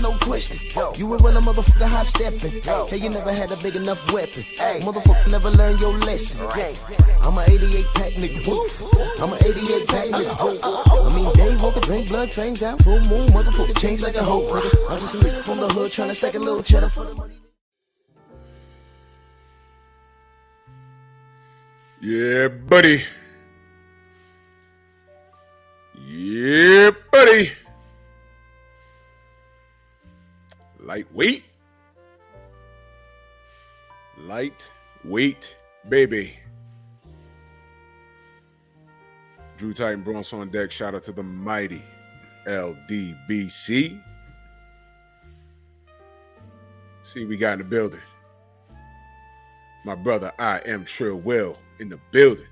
no question. You were when a motherfucker high stepping. Hey, you never had a big enough weapon. Motherfucker never learned your lesson. I'm a 88 pack nigga. I'm a 88 pack nigga. I mean, day walker, drink blood, fangs out, full moon, motherfucker change like a hoe, nigga. I'm just a nigga from the hood trying to stack a little cheddar for the money. Yeah, buddy. Yeah, buddy. Lightweight. Lightweight, baby. Drew Titan Bronson on deck. Shout out to the mighty LDBC. See, we got in the building. My brother, I am Trill Will in the building.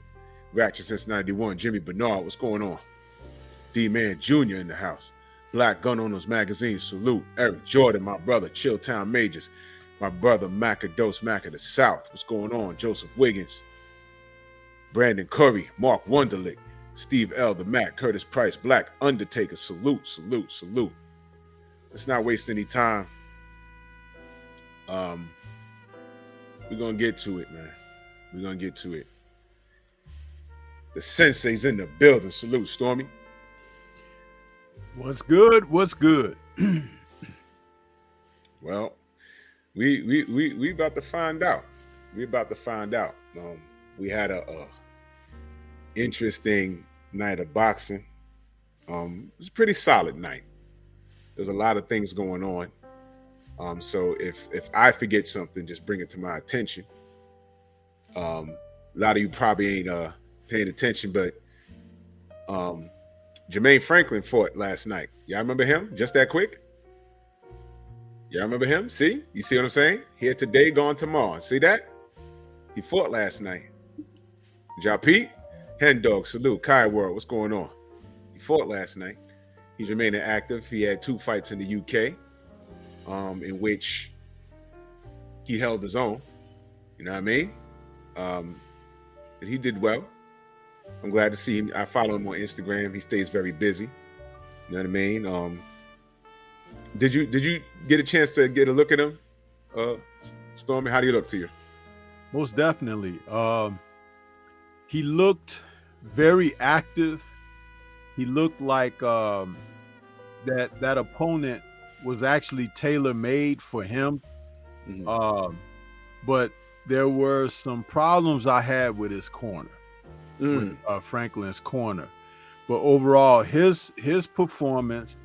Ratchet since 91. Jimmy Bernard, what's going on? D-Man Jr. in the house. Black Gun Owners Magazine, salute. Eric Jordan, my brother. Chilltown Majors. My brother, Macados Mac of the South. What's going on? Joseph Wiggins. Brandon Curry. Mark Wunderlich. Steve L. The Mac. Curtis Price. Black Undertaker. Salute, salute, salute. Let's not waste any time. We're going to get to it, man. We're going to get to it. The sensei's in the building. Salute, Stormy. What's good? What's good? Well, we about to find out. We about to find out. We had a interesting night of boxing. It was a pretty solid night. There's a lot of things going on. So if I forget something, just bring it to my attention. A lot of you probably ain't paying attention, but Jermaine Franklin fought last night. Y'all remember him? Just that quick? Y'all remember him? See? You see what I'm saying? Here today, gone tomorrow. See that? He fought last night. Ja Pete? Hen Dog, salute. Kai World, what's going on? He fought last night. He's remaining active. He had 2 fights in the UK, in which he held his own. You know what I mean? And he did well. I'm glad to see him. I follow him on Instagram. He stays very busy. You know what I mean? Did you get a chance to get a look at him, Stormy? How do you look to you? Most definitely. He looked very active. He looked like that opponent was actually tailor-made for him. Mm-hmm. But there were some problems I had with his corner, with Franklin's corner. But overall, his performance,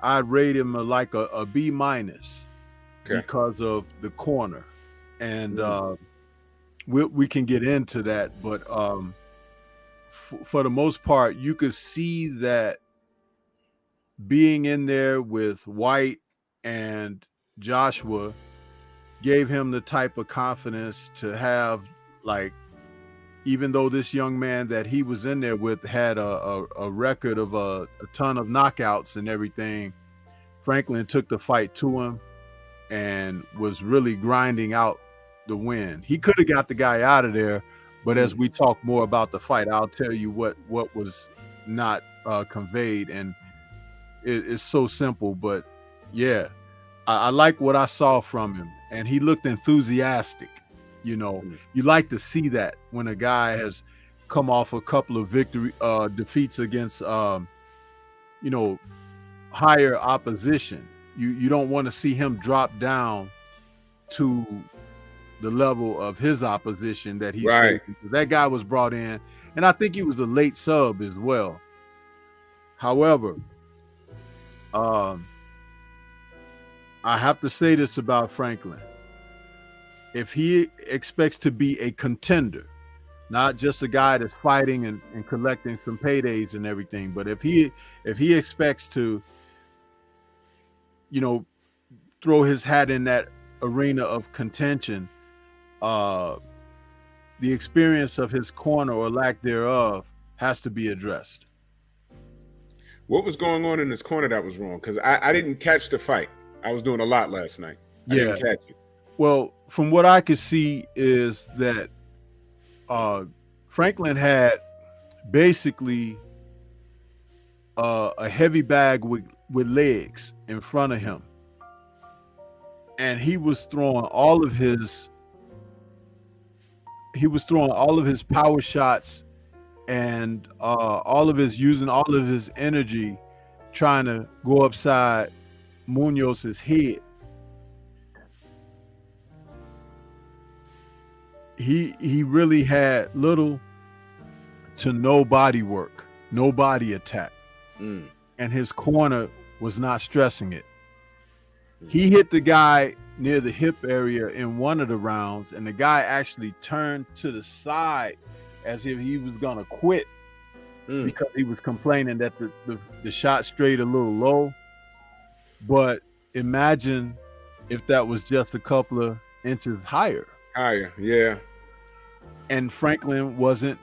I'd rate him like a B- because of the corner. And we can get into that. But for the most part, you could see that being in there with White and Joshua gave him the type of confidence to have, like, even though this young man that he was in there with had a record of a ton of knockouts and everything, Franklin took the fight to him and was really grinding out the win. He could have got the guy out of there, but as we talk more about the fight, I'll tell you what was not conveyed. And it's so simple, but yeah, I like what I saw from him, and he looked enthusiastic. You know, you like to see that when a guy has come off a couple of defeats against, higher opposition. You don't want to see him drop down to the level of his opposition that he's facing. That guy was brought in, and I think he was a late sub as well. However, I have to say this about Franklin. If he expects to be a contender, not just a guy that's fighting and collecting some paydays and everything, but if he expects to, throw his hat in that arena of contention, the experience of his corner or lack thereof has to be addressed. What was going on in his corner that was wrong? Because I didn't catch the fight. I was doing a lot last night. I didn't catch it. Well, from what I could see is that Franklin had basically a heavy bag with legs in front of him, and he was throwing all of his power shots and using all of his energy trying to go upside Munoz's head. He really had little to no body work, no body attack. And his corner was not stressing it. He hit the guy near the hip area in one of the rounds, and the guy actually turned to the side as if he was gonna quit because he was complaining that the shot strayed a little low. But imagine if that was just a couple of inches higher. Higher, yeah. And Franklin wasn't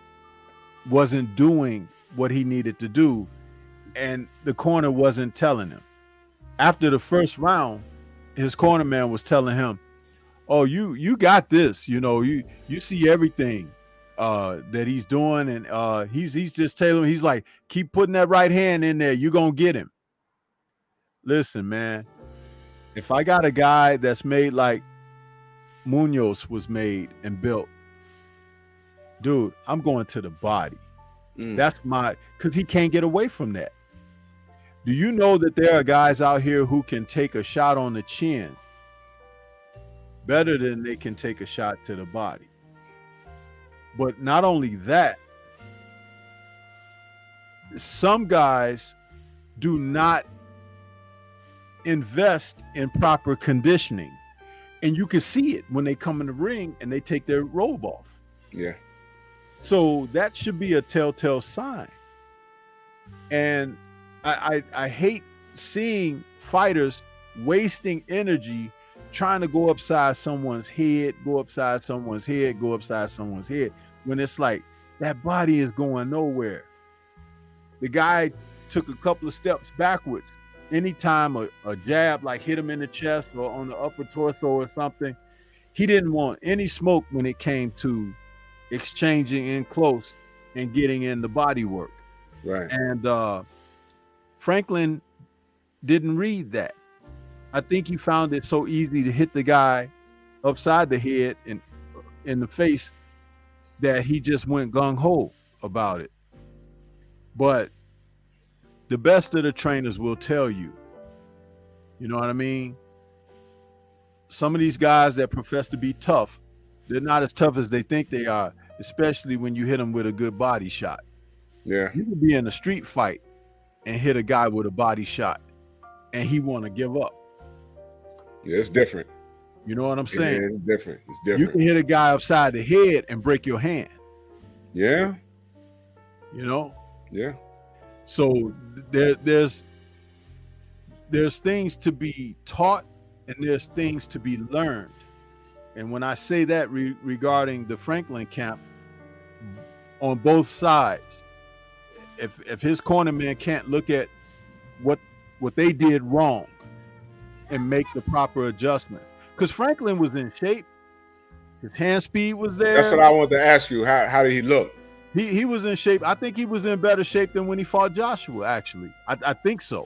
doing what he needed to do, and the corner wasn't telling him. After the first round, his corner man was telling him, "Oh, you got this. You know, you see everything that he's doing, and he's just tailoring. He's like, keep putting that right hand in there. You're gonna get him." Listen, man, if I got a guy that's made like Munoz was made and built, dude, I'm going to the body. That's because he can't get away from that. Do you know that there are guys out here who can take a shot on the chin better than they can take a shot to the body? But not only that, some guys do not invest in proper conditioning, and you can see it when they come in the ring and they take their robe off. Yeah. So that should be a telltale sign. And I hate seeing fighters wasting energy trying to go upside someone's head, when it's like that body is going nowhere. The guy took a couple of steps backwards. Anytime a jab like hit him in the chest or on the upper torso or something, he didn't want any smoke when it came to exchanging in close and getting in the body work. Right. And Franklin didn't read that. I think he found it so easy to hit the guy upside the head and in the face that he just went gung-ho about it. But the best of the trainers will tell you, you know what I mean? Some of these guys that profess to be tough, they're not as tough as they think they are, especially when you hit them with a good body shot. Yeah. You could be in a street fight and hit a guy with a body shot and he want to give up. Yeah, it's different. You know what I'm saying? Yeah, it's different. It's different. You can hit a guy upside the head and break your hand. Yeah. You know? Yeah. So there's things to be taught and there's things to be learned. And when I say that regarding the Franklin camp, on both sides, if his cornerman can't look at what they did wrong and make the proper adjustment, because Franklin was in shape, his hand speed was there. That's what I wanted to ask you. How did he look? He was in shape. I think he was in better shape than when he fought Joshua. Actually, I think so.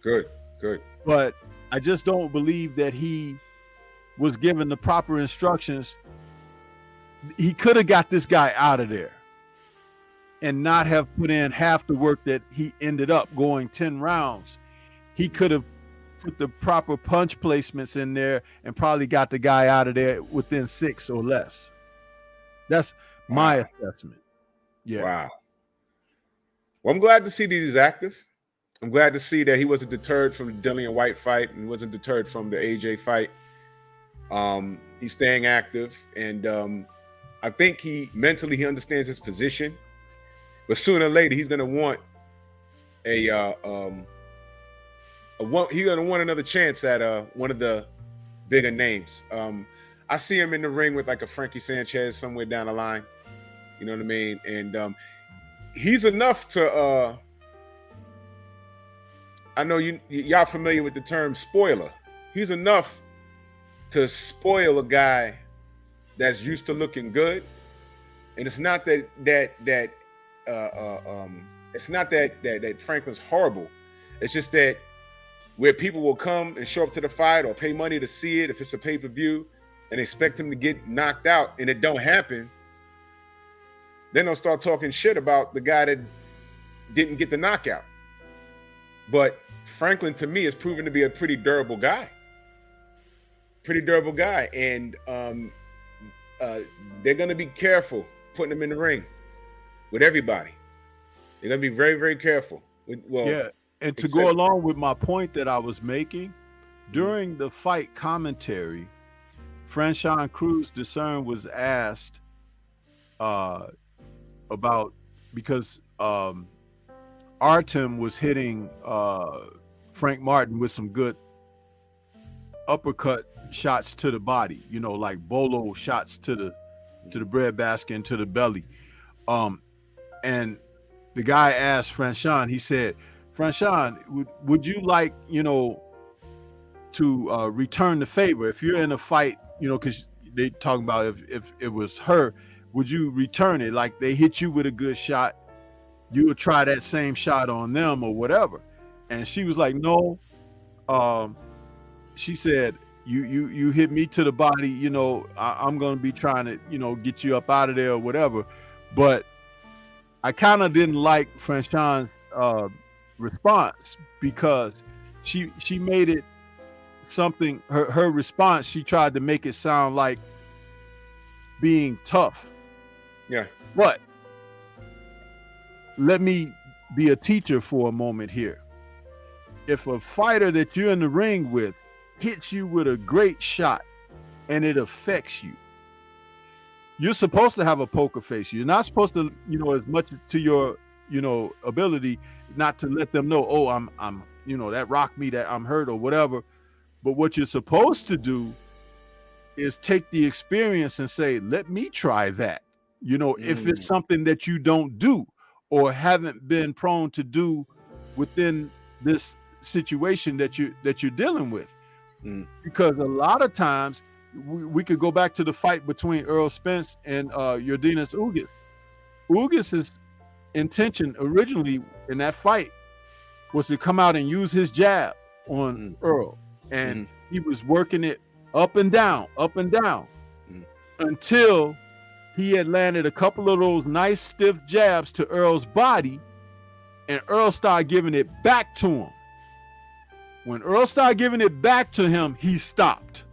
Good. But I just don't believe that he was given the proper instructions. He could have got this guy out of there and not have put in half the work that he ended up going 10 rounds. He could have put the proper punch placements in there and probably got the guy out of there within 6 or less. That's my assessment. Yeah. Wow. Well, I'm glad to see that he's active. I'm glad to see that he wasn't deterred from the Dillian White fight and wasn't deterred from the AJ fight. He's staying active, and I think he mentally understands his position. But sooner or later, he's gonna want he's gonna want another chance at one of the bigger names. I see him in the ring with like a Frankie Sanchez somewhere down the line. You know what I mean? And he's enough to I know y'all familiar with the term spoiler. He's enough to spoil a guy that's used to looking good. And it's not that it's not that Franklin's horrible. It's just that where people will come and show up to the fight or pay money to see it if it's a pay-per-view and expect him to get knocked out and it don't happen, then they'll start talking shit about the guy that didn't get the knockout. But Franklin, to me, has proven to be a pretty durable guy. And they're going to be careful putting him in the ring with everybody. They're going to be very, very careful. And to go along with my point that I was making, during the fight commentary, Franchon Cruz Discern was asked about, because Artem was hitting Frank Martin with some good uppercut shots to the body, like bolo shots to the breadbasket and to the belly. And the guy asked Franchon, he said, Franchon, would you like, to return the favor? If you're in a fight, because they talking about if it was her, would you return it? Like they hit you with a good shot, you would try that same shot on them or whatever. And she was like, no. She said, you hit me to the body, I'm going to be trying to, get you up out of there or whatever. But I kind of didn't like Franchon's response, because she made it something, her response, she tried to make it sound like being tough. Yeah. But let me be a teacher for a moment here. If a fighter that you're in the ring with hits you with a great shot and it affects you, you're supposed to have a poker face. You're not supposed to, as much to your, ability, not to let them know, oh, I'm, that rocked me, that I'm hurt or whatever. But what you're supposed to do is take the experience and say, let me try that. If it's something that you don't do or haven't been prone to do within this situation that you're dealing with. Because a lot of times we could go back to the fight between Earl Spence and Yordenis Ugas. Ugas's intention originally in that fight was to come out and use his jab on Earl, and he was working it up and down until he had landed a couple of those nice stiff jabs to Earl's body, and Earl started giving it back to him. When Earl started giving it back to him, he stopped.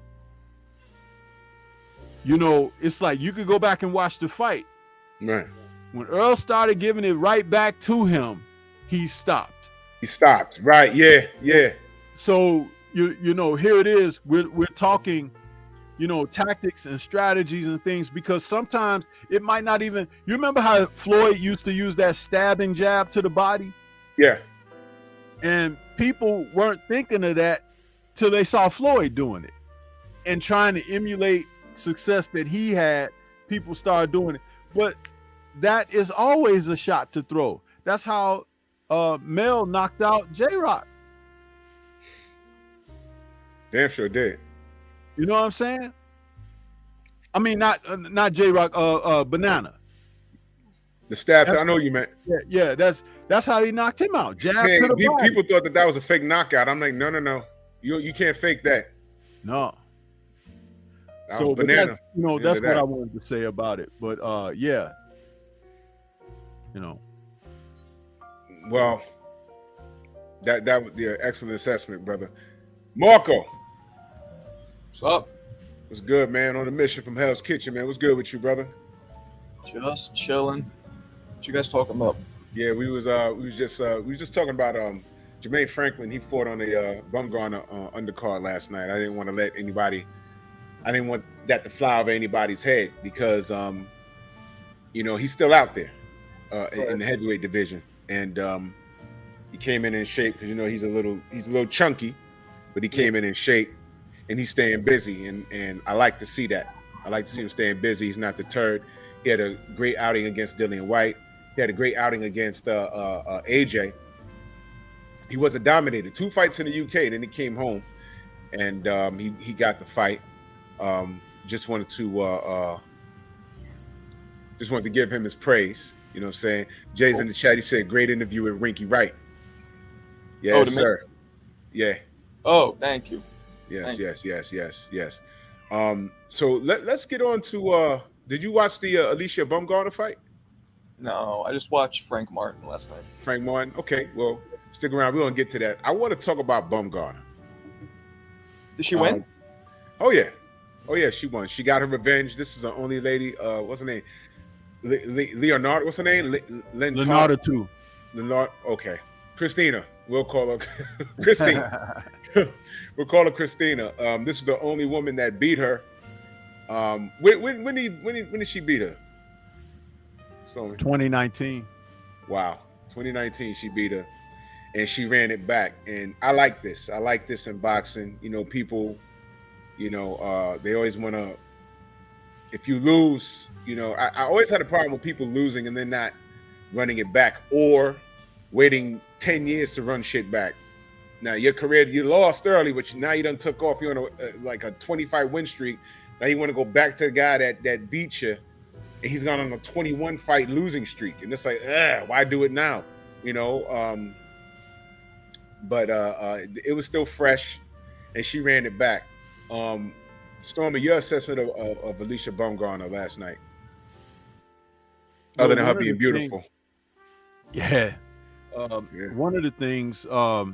It's like you could go back and watch the fight. Right. When Earl started giving it right back to him, he stopped. Right. Yeah. So here it is. We're talking, tactics and strategies and things, because sometimes it might not even. You remember how Floyd used to use that stabbing jab to the body? Yeah. And people weren't thinking of that till they saw Floyd doing it and trying to emulate success that he had. People started doing it, but that is always a shot to throw. That's how Mel knocked out J-Rock. Damn sure did. You know what I'm saying? I mean, not J-Rock, Banana. The stab. I know you meant. Yeah. That's how he knocked him out. Jab to the body. People thought that was a fake knockout. I'm like, no. You can't fake that. No. That was Banana. That's what I wanted to say about it. But yeah. Well, that was the excellent assessment, brother. Marco. What's up? What's good, man? On a mission from Hell's Kitchen, man. What's good with you, brother? Just chilling. What you guys talking about? Yeah, we was just talking about Jermaine Franklin. He fought on the Baumgardner undercard last night. I didn't want that to fly over anybody's head, because he's still out there in the heavyweight division, and he came in shape, because he's a little chunky, but he came in shape, and he's staying busy, and I like to see that. I like to see him staying busy. He's not deterred. He had a great outing against Dillian White. He had a great outing against AJ. He was a dominator. 2 fights in the UK, then he came home, and he got the fight. Just wanted to give him his praise. You know what I'm saying? Jay's in the chat. He said, great interview with Rinky Wright. Yes, sir. Yeah. Oh, thank you. Yes, Thank yes. So let's get on to. Did you watch the Alycia Baumgardner fight? No, I just watched Frank Martin last night. Frank Martin. Okay, well, stick around. We're gonna get to that. I want to talk about Baumgardner. Did she win? Oh yeah, she won. She got her revenge. This is the only lady. What's her name? Leonardo. What's her name? Linardatou. Okay, Christina. We'll call her Christina. We'll call her Christina. This is the only woman that beat her. When did she beat her? Stormy? 2019. Wow, 2019 she beat her, and she ran it back. And I like this. I like this in boxing. You know, people. You know, they always want to. If you lose, you know, I always had a problem with people losing and then not running it back or waiting 10 years to run shit back. Now your career, you lost early, but now you done took off. You're on like a 25 win streak. Now you want to go back to the guy that beat you, and he's gone on a 21 fight losing streak, and it's like, why do it now? You know. But it was still fresh, and she ran it back. Stormy, your assessment of Alycia Baumgardner last night, other than her being beautiful. One of the things I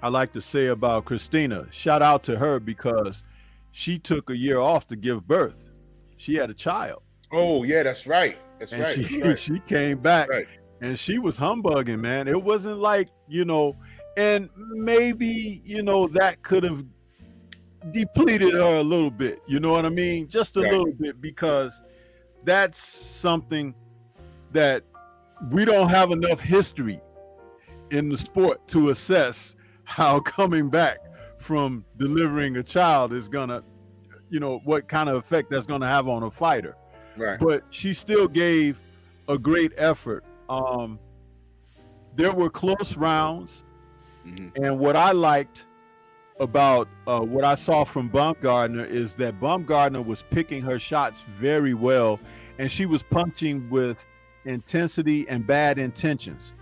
like to say about Christina, shout out to her because she took a year off to give birth. She had a child. Oh yeah, that's right. That's right. She came back and she was humbugging, man. It wasn't like, you know, and maybe, you know, that could have depleted her a little bit, you know what I mean? Just a little bit, because that's something that we don't have enough history in the sport to assess how coming back from delivering a child is gonna, you know, what kind of effect that's gonna have on a fighter. Right. But she still gave a great effort. There were close rounds, and what I liked about what I saw from Baumgardner is that Baumgardner was picking her shots very well, and she was punching with intensity and bad intentions.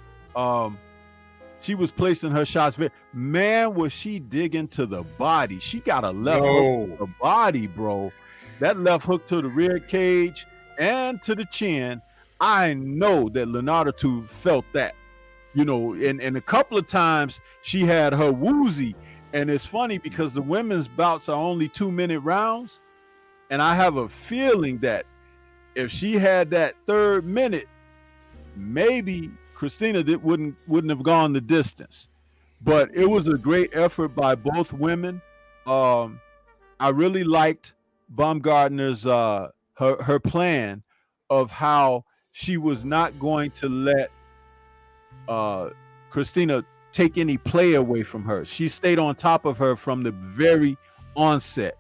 She was placing her shots man, was she digging to the body. She got a left hook to the body, bro. That left hook to the rear cage and to the chin. I know that Linardatou felt that, you know, and a couple of times she had her woozy. And it's funny because the women's bouts are only 2-minute rounds. And I have a feeling that if she had that third minute, maybe Christina wouldn't have gone the distance. But it was a great effort by both women. I really liked Baumgardner's her plan of how she was not going to let Christina take any play away from her. She stayed on top of her from the very onset,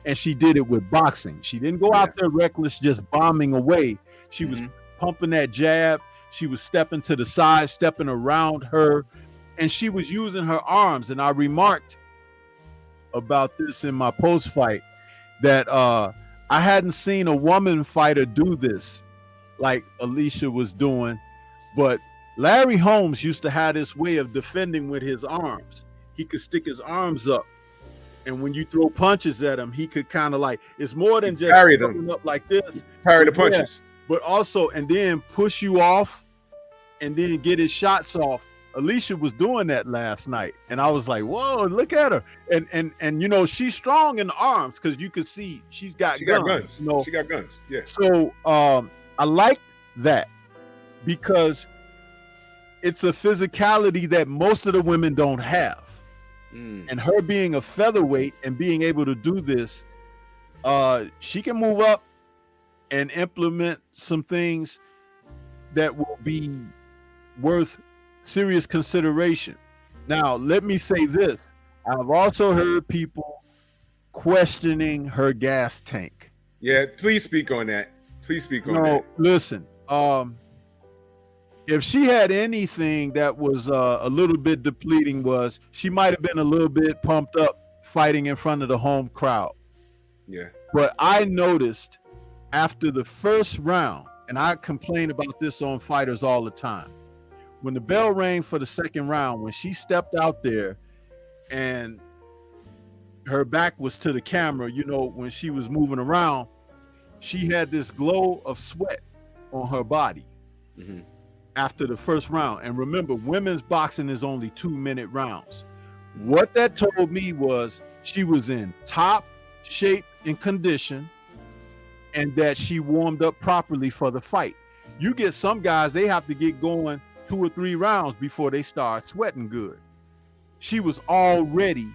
and she did it with boxing. She didn't go out there reckless, just bombing away. She was pumping that jab. She was stepping to the side, stepping around her, and she was using her arms. And I remarked about this in my post-fight that I hadn't seen a woman fighter do this like Alycia was doing, but Larry Holmes used to have this way of defending with his arms. He could stick his arms up, and when you throw punches at him, he could kind of like, it's more than just parry them up like this, parry the punches, but also and then push you off, and then get his shots off. Alycia was doing that last night, and I was like, "Whoa, look at her!" And you know, she's strong in the arms because you can see she's got guns. You know? She got guns. Yeah. So I like that because it's a physicality that most of the women don't have. And her being a featherweight and being able to do this, she can move up and implement some things that will be worth serious consideration. Now, let me say this. I've also heard people questioning her gas tank. Yeah, please speak on that. Please speak on that. Listen, if she had anything that was a little bit depleting, was she might have been a little bit pumped up fighting in front of the home crowd. Yeah. But I noticed after the first round, and I complain about this on fighters all the time, when the bell rang for the second round, when she stepped out there and her back was to the camera, you know, when she was moving around, she had this glow of sweat on her body after the first round. And remember, women's boxing is only 2-minute rounds. What that told me was she was in top shape and condition, and that she warmed up properly for the fight. You get some guys, they have to get going 2 or 3 rounds before they start sweating good. She was already,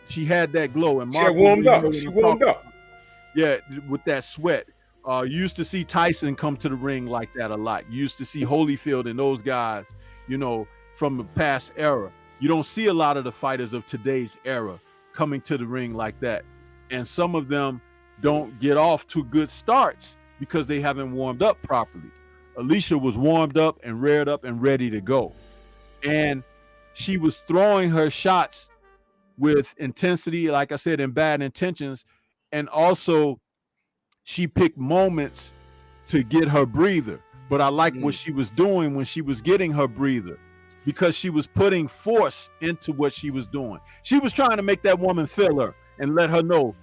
she had that glow. And Mark, she warmed up. She warmed up. Yeah, with that sweat. You used to see Tyson come to the ring like that a lot. You used to see Holyfield and those guys, you know, from the past era. You don't see a lot of the fighters of today's era coming to the ring like that. And some of them don't get off to good starts because they haven't warmed up properly. Alycia was warmed up and reared up and ready to go. And she was throwing her shots with intensity, like I said, and bad intentions. And also she picked moments to get her breather. But I like what she was doing when she was getting her breather, because she was putting force into what she was doing. She was trying to make that woman feel her and let her know,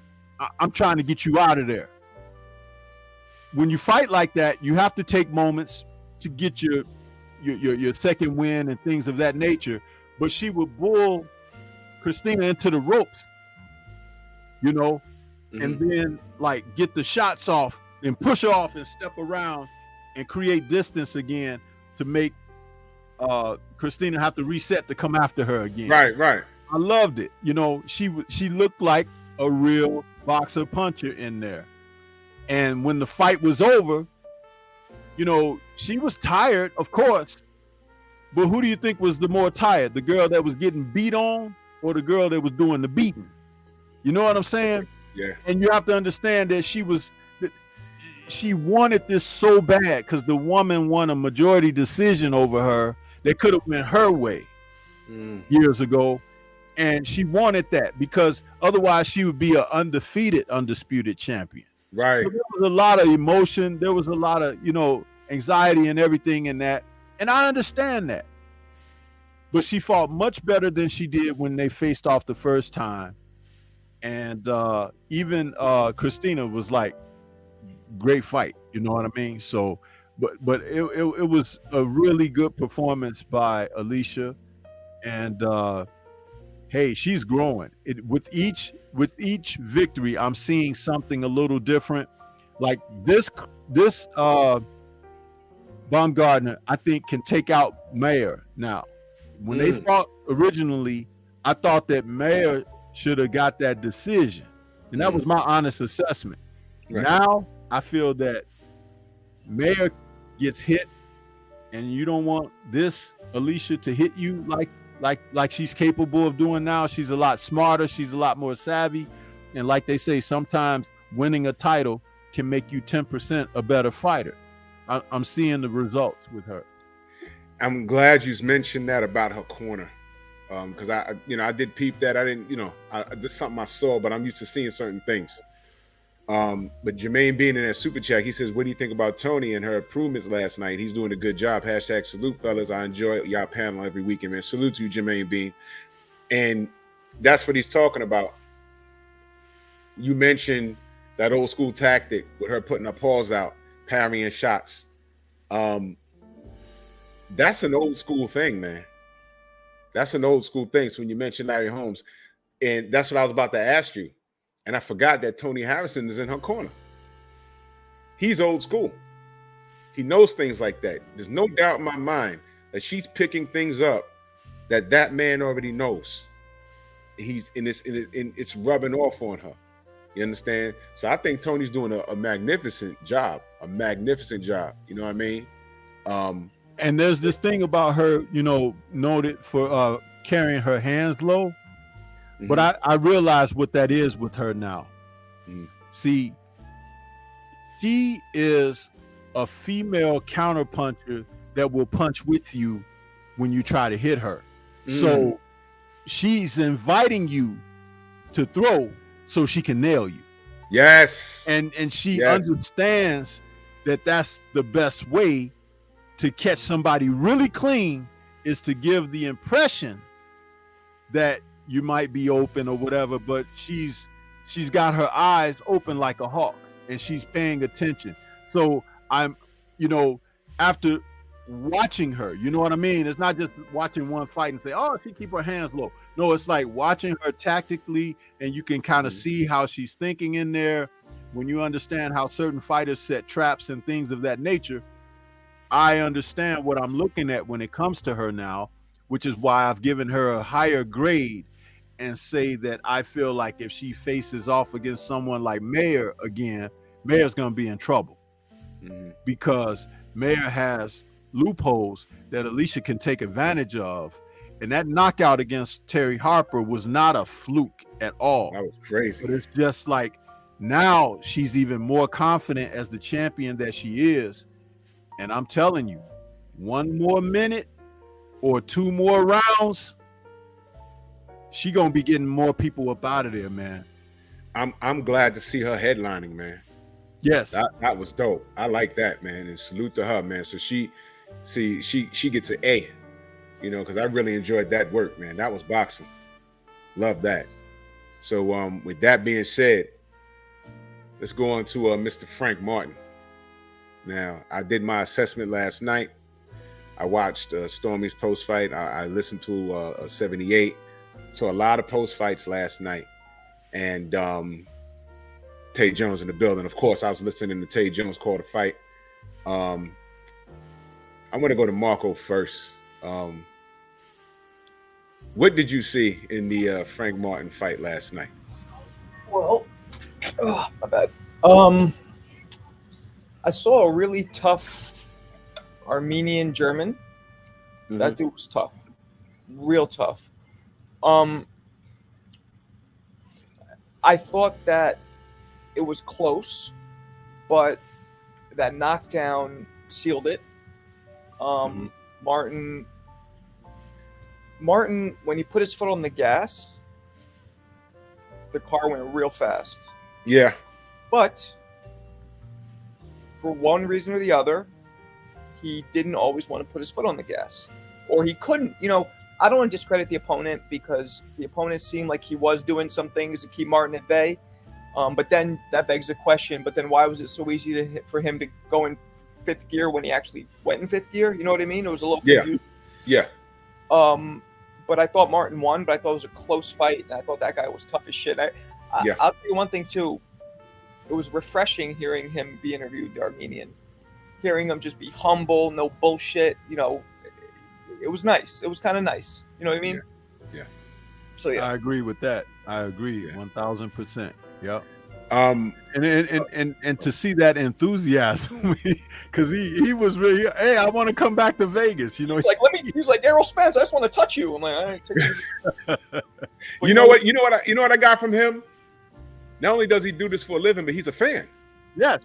I'm trying to get you out of there. When you fight like that, you have to take moments to get your second win and things of that nature. But she would bull Christina into the ropes, you know, and then like get the shots off and push her off and step around and create distance again to make Christina have to reset to come after her again. Right. I loved it. You know, she looked like a real boxer puncher in there. And when the fight was over, you know, she was tired, of course. But who do you think was the more tired? The girl that was getting beat on or the girl that was doing the beating? You know what I'm saying? Yeah. And you have to understand that she wanted this so bad because the woman won a majority decision over her that could have went her way years ago. And she wanted that because otherwise she would be an undefeated, undisputed champion. Right. So there was a lot of emotion. There was a lot of, you know, anxiety and everything in that. And I understand that. But she fought much better than she did when they faced off the first time. And even Christina was like, great fight. You know what I mean? So, but it was a really good performance by Alycia. And hey, she's growing. With each victory, I'm seeing something a little different. Like this Baumgardner, I think, can take out Mayer now. When they fought originally, I thought that Mayer should have got that decision. And that was my honest assessment. Right. Now, I feel that Mayer gets hit, and you don't want this Alycia to hit you like she's capable of doing now. She's a lot smarter. She's a lot more savvy. And like they say, sometimes winning a title can make you 10% a better fighter. I'm seeing the results with her. I'm glad you mentioned that about her corner. Because I did peep that. I didn't, this is something I saw, but I'm used to seeing certain things. But Jermaine being in that super chat, he says, what do you think about Tony and her improvements last night? He's doing a good job. # salute, fellas. I enjoy y'all panel every weekend, man. Salute to you, Jermaine Bean. And that's what he's talking about. You mentioned that old school tactic with her putting her paws out, parrying shots. That's an old school thing, man. That's an old school thing. So when you mentioned Larry Holmes, and that's what I was about to ask you. And I forgot that Tony Harrison is in her corner. He's old school. He knows things like that. There's no doubt in my mind that she's picking things up that man already knows. It's rubbing off on her. You understand? So I think Tony's doing a magnificent job. A magnificent job. You know what I mean? And there's this thing about her, noted for carrying her hands low. But I realize what that is with her now. See, she is a female counterpuncher that will punch with you when you try to hit her. So she's inviting you to throw so she can nail you. Yes. And she understands that that's the best way to catch somebody really clean, is to give the impression that you might be open or whatever, but she's got her eyes open like a hawk, and she's paying attention. So I'm, after watching her, you know what I mean? It's not just watching one fight and say, oh, she keep her hands low. No, it's like watching her tactically, and you can kind of see how she's thinking in there. When you understand how certain fighters set traps and things of that nature, I understand what I'm looking at when it comes to her now, which is why I've given her a higher grade and say that I feel like if she faces off against someone like Mayer again, Mayer's going to be in trouble because Mayer has loopholes that Alycia can take advantage of. And that knockout against Terry Harper was not a fluke at all. That was crazy. But it's just like now she's even more confident as the champion that she is. And I'm telling you, one more minute or two more rounds, she gonna be getting more people up out of there, man. I'm glad to see her headlining, man. Yes, that was dope. I like that, man, and salute to her, man. So she gets an A, because I really enjoyed that work, man. That was boxing. Love that. So with that being said, let's go on to Mr. Frank Martin. Now, I did my assessment last night. I watched Stormy's post fight. I listened to a 78. So a lot of post fights last night, and Tay Jones in the building. Of course, I was listening to Tay Jones call the fight. I'm going to go to Marco first. What did you see in the Frank Martin fight last night? Well, my bad. I saw a really tough Armenian German. That dude was tough, real tough. I thought that it was close, but that knockdown sealed it. Martin, when he put his foot on the gas, the car went real fast. Yeah. But for one reason or the other, he didn't always want to put his foot on the gas. Or he couldn't. I don't want to discredit the opponent because the opponent seemed like he was doing some things to keep Martin at bay. But then that begs the question, but then why was it so easy for him to go in fifth gear when he actually went in fifth gear? You know what I mean? It was a little confusing. Yeah. But I thought Martin won, but I thought it was a close fight. And I thought that guy was tough as shit. I'll tell you one thing, too. It was refreshing hearing him be interviewed, the Armenian. Hearing him just be humble, no bullshit, it was nice. It was kind of nice. You know what I mean? Yeah. So I agree with that. I agree 1,000%. Yep. And to see that enthusiasm, because he was really, hey, I want to come back to Vegas. He's like, he's like Errol Spence. I just want to touch you. I'm like, all right, take it You know what I got from him? Not only does he do this for a living, but he's a fan. Yeah.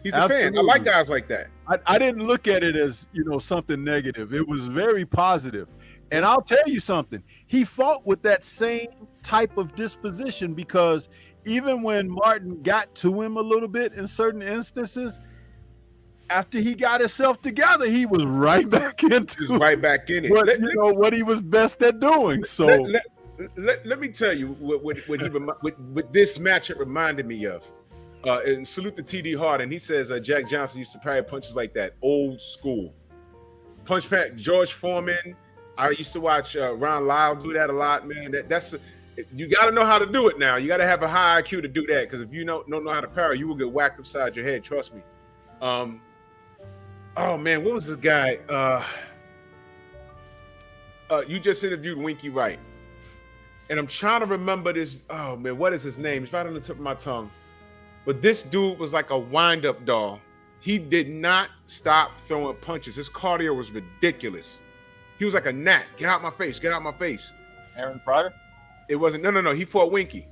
He's a fan. I like guys like that. I didn't look at it as, something negative. It was very positive. And I'll tell you something. He fought with that same type of disposition because even when Martin got to him a little bit in certain instances, after he got himself together, he was right back into what he was best at doing. So let me tell you what this matchup reminded me of. And salute to TD Harden. He says Jack Johnson used to parry punches like that, old school. Punch pack, George Foreman. I used to watch Ron Lyle do that a lot, man. That's you got to know how to do it now. You got to have a high IQ to do that because if you don't know how to parry, you will get whacked upside your head. Trust me. Oh man, what was this guy? You just interviewed Winky Wright, and I'm trying to remember this. Oh man, what is his name? It's right on the tip of my tongue. But this dude was like a wind-up doll. He did not stop throwing punches. His cardio was ridiculous. He was like a gnat. Get out my face. Get out my face. Aaron Pryor? It wasn't. No. He fought Winky.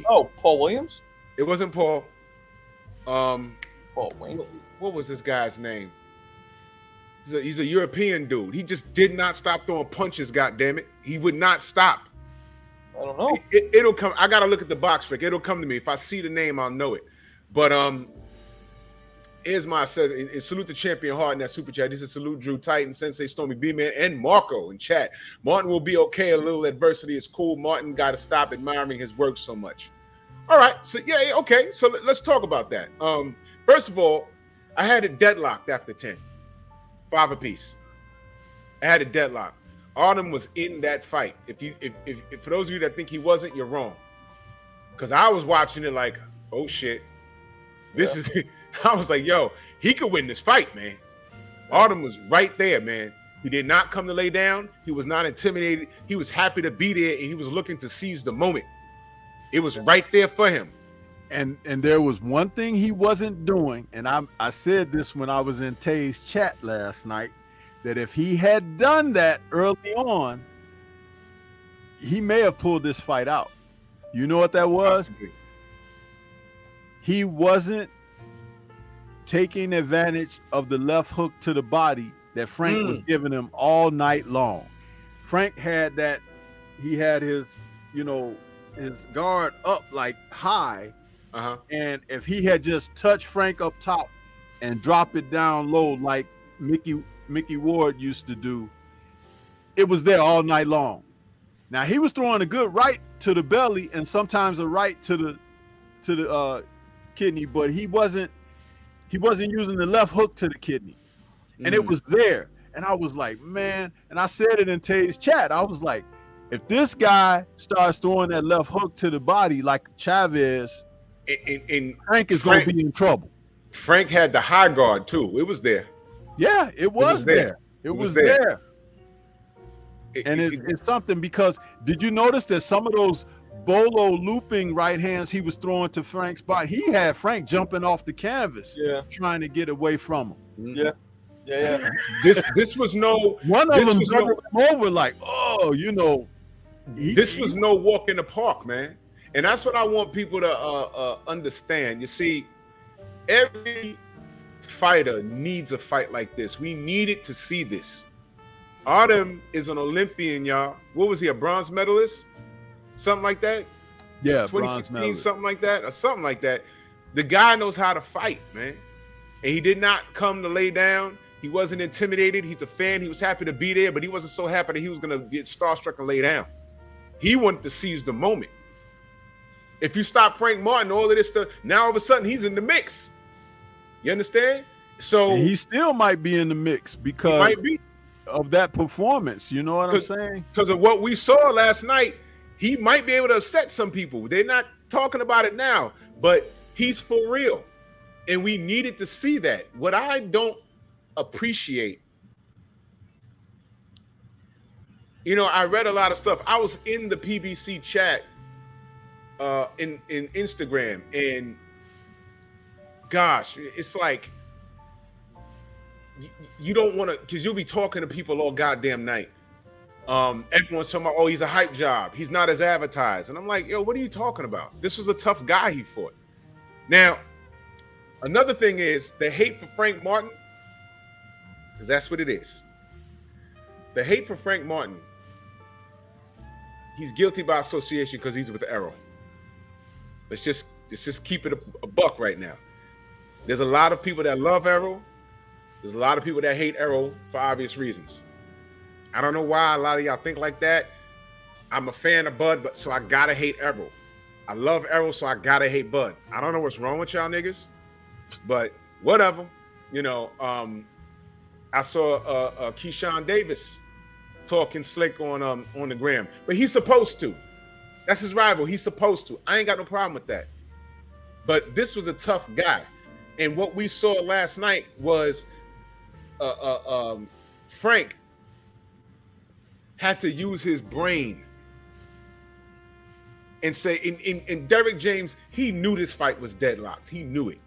Oh, Paul Williams? It wasn't Paul. Paul Winky. What was this guy's name? He's a European dude. He just did not stop throwing punches, goddammit. He would not stop. I don't know. It'll come. I gotta look at the box, Frick. It'll come to me. If I see the name, I'll know it. But Here's my says, and salute the champion Hart in that super chat. This is salute Drew Titan, Sensei Stormy B-Man, and Marco in chat. Martin will be okay. A little adversity is cool. Martin got to stop admiring his work so much. All right. So, yeah, okay. So let's talk about that. First of all, I had it deadlocked after 10. 5 apiece. I had it deadlocked. Artem was in that fight. If for those of you that think he wasn't, you're wrong. Because I was watching it like, oh, shit. This is... I was like, yo, he could win this fight, man. Artem was right there, man. He did not come to lay down. He was not intimidated. He was happy to be there, and he was looking to seize the moment. It was right there for him. And there was one thing he wasn't doing, and I said this when I was in Tay's chat last night, that if he had done that early on, he may have pulled this fight out. You know what that was? Possibly. He wasn't taking advantage of the left hook to the body that Frank was giving him all night long. Frank had that, he had his, his guard up like high. And if he had just touched Frank up top and drop it down low like Mickey Ward used to do, it was there all night long. Now he was throwing a good right to the belly and sometimes a right to the kidney, but he wasn't using the left hook to the kidney. And it was there. And I was like, man, and I said it in Tay's chat. I was like, if this guy starts throwing that left hook to the body like Chavez, Frank is going to be in trouble. Frank had the high guard too. It was there. Yeah, it was there. It was there. And it's something, because did you notice that some of those bolo looping right hands he was throwing to Frank's body, he had Frank jumping off the canvas, trying to get away from him. Yeah. This was no one of them him over like, this was no walk in the park, man. And that's what I want people to understand. You see, every fighter needs a fight like this. We needed to see this. Artem is an Olympian, y'all. What was he, a bronze medalist? Something like that? Yeah, 2016, something like that, or something like that. The guy knows how to fight, man. And he did not come to lay down. He wasn't intimidated. He's a fan. He was happy to be there, but he wasn't so happy that he was going to get starstruck and lay down. He wanted to seize the moment. If you stop Frank Martin, all of this stuff, now all of a sudden he's in the mix. You understand? So and he still might be in the mix because of that performance. You know what I'm saying? Because of what we saw last night, he might be able to upset some people. They're not talking about it now, but he's for real. And we needed to see that. What I don't appreciate, I read a lot of stuff. I was in the PBC chat in Instagram, and gosh, it's like you don't want to, because you'll be talking to people all goddamn night. Everyone's talking about, oh, he's a hype job, he's not as advertised, and I'm like, yo, what are you talking about? This was a tough guy he fought. Now, another thing is the hate for Frank Martin, because that's what it is. The hate for Frank Martin, he's guilty by association because he's with Errol. Let's just keep it a buck right now. There's a lot of people that love Errol. There's a lot of people that hate Errol for obvious reasons. I don't know why a lot of y'all think like that. I'm a fan of Bud, but so I gotta hate Errol. I love Errol, so I gotta hate Bud. I don't know what's wrong with y'all niggas, but whatever. I saw Keyshawn Davis talking slick on the gram, but he's supposed to. That's his rival. He's supposed to. I ain't got no problem with that. But this was a tough guy, and what we saw last night was Frank had to use his brain and say, in Derrick James, he knew this fight was deadlocked. He knew it.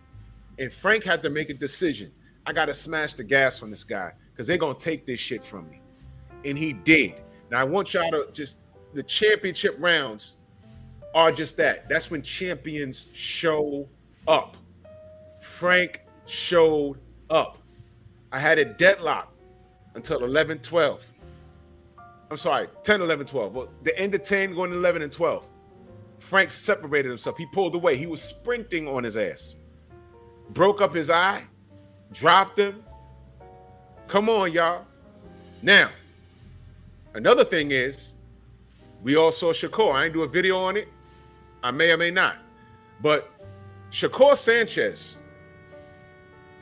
And Frank had to make a decision. I got to smash the gas on this guy because they're going to take this shit from me. And he did. Now, I want y'all to just, the championship rounds are just that. That's when champions show up. Frank showed up. I had it deadlocked until 11-12. I'm sorry, 10, 11, 12. Well, the end of 10 going to 11 and 12. Frank separated himself. He pulled away. He was sprinting on his ass. Broke up his eye. dropped him. Come on, y'all. Now, another thing is, we all saw Shakur. I ain't do a video on it. I may or may not. But Shakur Sanchez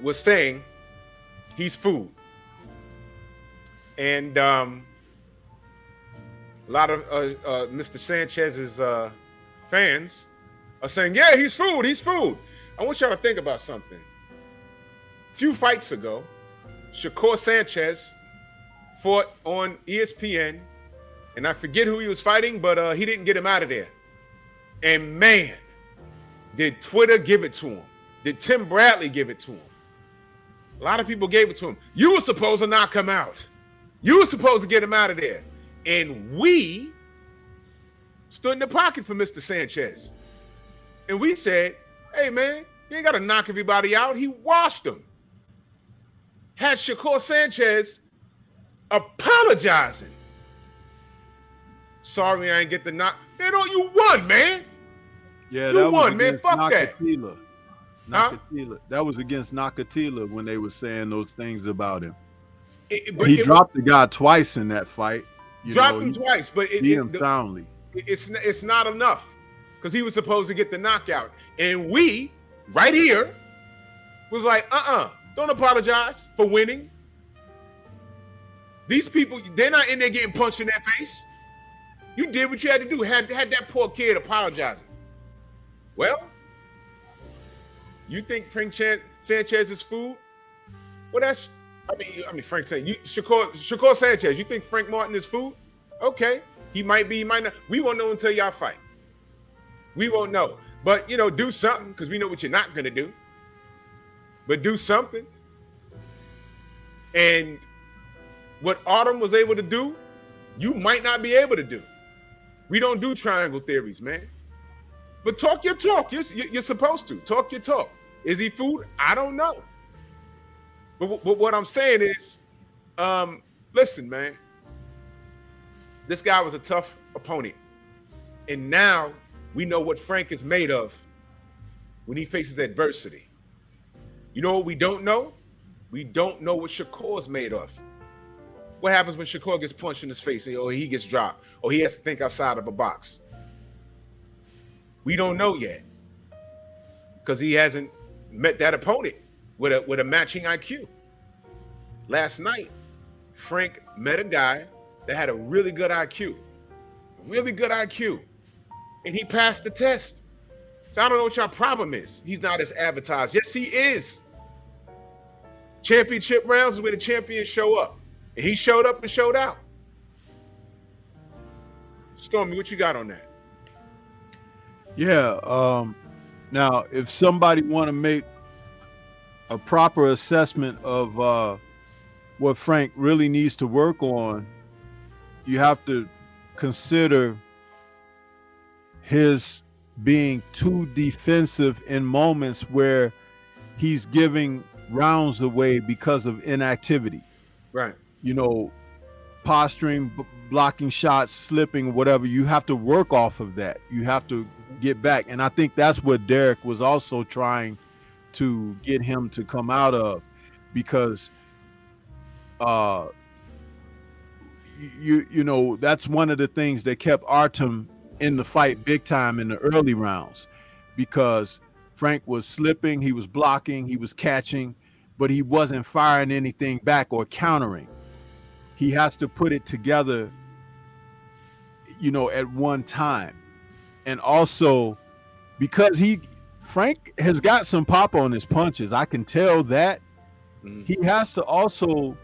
was saying he's food. And a lot of Mr. Sanchez's fans are saying, yeah, he's food. He's food. I want y'all to think about something. A few fights ago, Shakur Sanchez fought on ESPN, and I forget who he was fighting, but he didn't get him out of there. And man, did Twitter give it to him? Did Tim Bradley give it to him? A lot of people gave it to him. You were supposed to knock him out. You were supposed to get him out of there. And we stood in the pocket for Mr. Sanchez. And we said, hey, man, you ain't got to knock everybody out. He washed them. Had Shakur Sanchez apologizing. Sorry, I ain't get the knock. Man, oh, you won, man. Yeah, you that won, was man. Fuck Nakatila. Huh? That was against Nakatila when they were saying those things about him. But he dropped the guy twice in that fight. Dropped him twice, but soundly. It's not enough because he was supposed to get the knockout, and we right here was like, don't apologize for winning. These people, they're not in there getting punched in their face. You did what you had to do. Had that poor kid apologizing. Well, you think Frank Sanchez is food? Well, that's. I mean, Frank Sanchez. Shakur Sanchez. You think Frank Martin is food? Okay, he might be. He might not. We won't know until y'all fight. We won't know. But do something because we know what you're not gonna do. But do something. And what Autumn was able to do, you might not be able to do. We don't do triangle theories, man. But talk your talk. You're supposed to. Talk your talk. Is he food? I don't know. But what I'm saying is, listen, man. This guy was a tough opponent. And now we know what Frank is made of when he faces adversity. You know what we don't know? We don't know what Shakur's made of. What happens when Shakur gets punched in his face or he gets dropped or he has to think outside of a box? We don't know yet because he hasn't met that opponent with a matching IQ. Last night, Frank met a guy that had a really good IQ, and he passed the test. So I don't know what your problem is. He's not as advertised. Yes, he is. Championship rounds is where the champions show up. And he showed up and showed out. Stormy, what you got on that? Yeah. Now, if somebody want to make a proper assessment of what Frank really needs to work on, you have to consider his being too defensive in moments where he's giving rounds away because of inactivity. Right. Posturing, blocking shots, slipping, whatever. You have to work off of that. You have to get back. And I think that's what Derek was also trying to get him to come out of, because that's one of the things that kept Artem in the fight big time in the early rounds, because Frank was slipping, he was blocking, he was catching, but he wasn't firing anything back or countering. He has to put it together, at one time. And also because Frank has got some pop on his punches. I can tell that. He has to also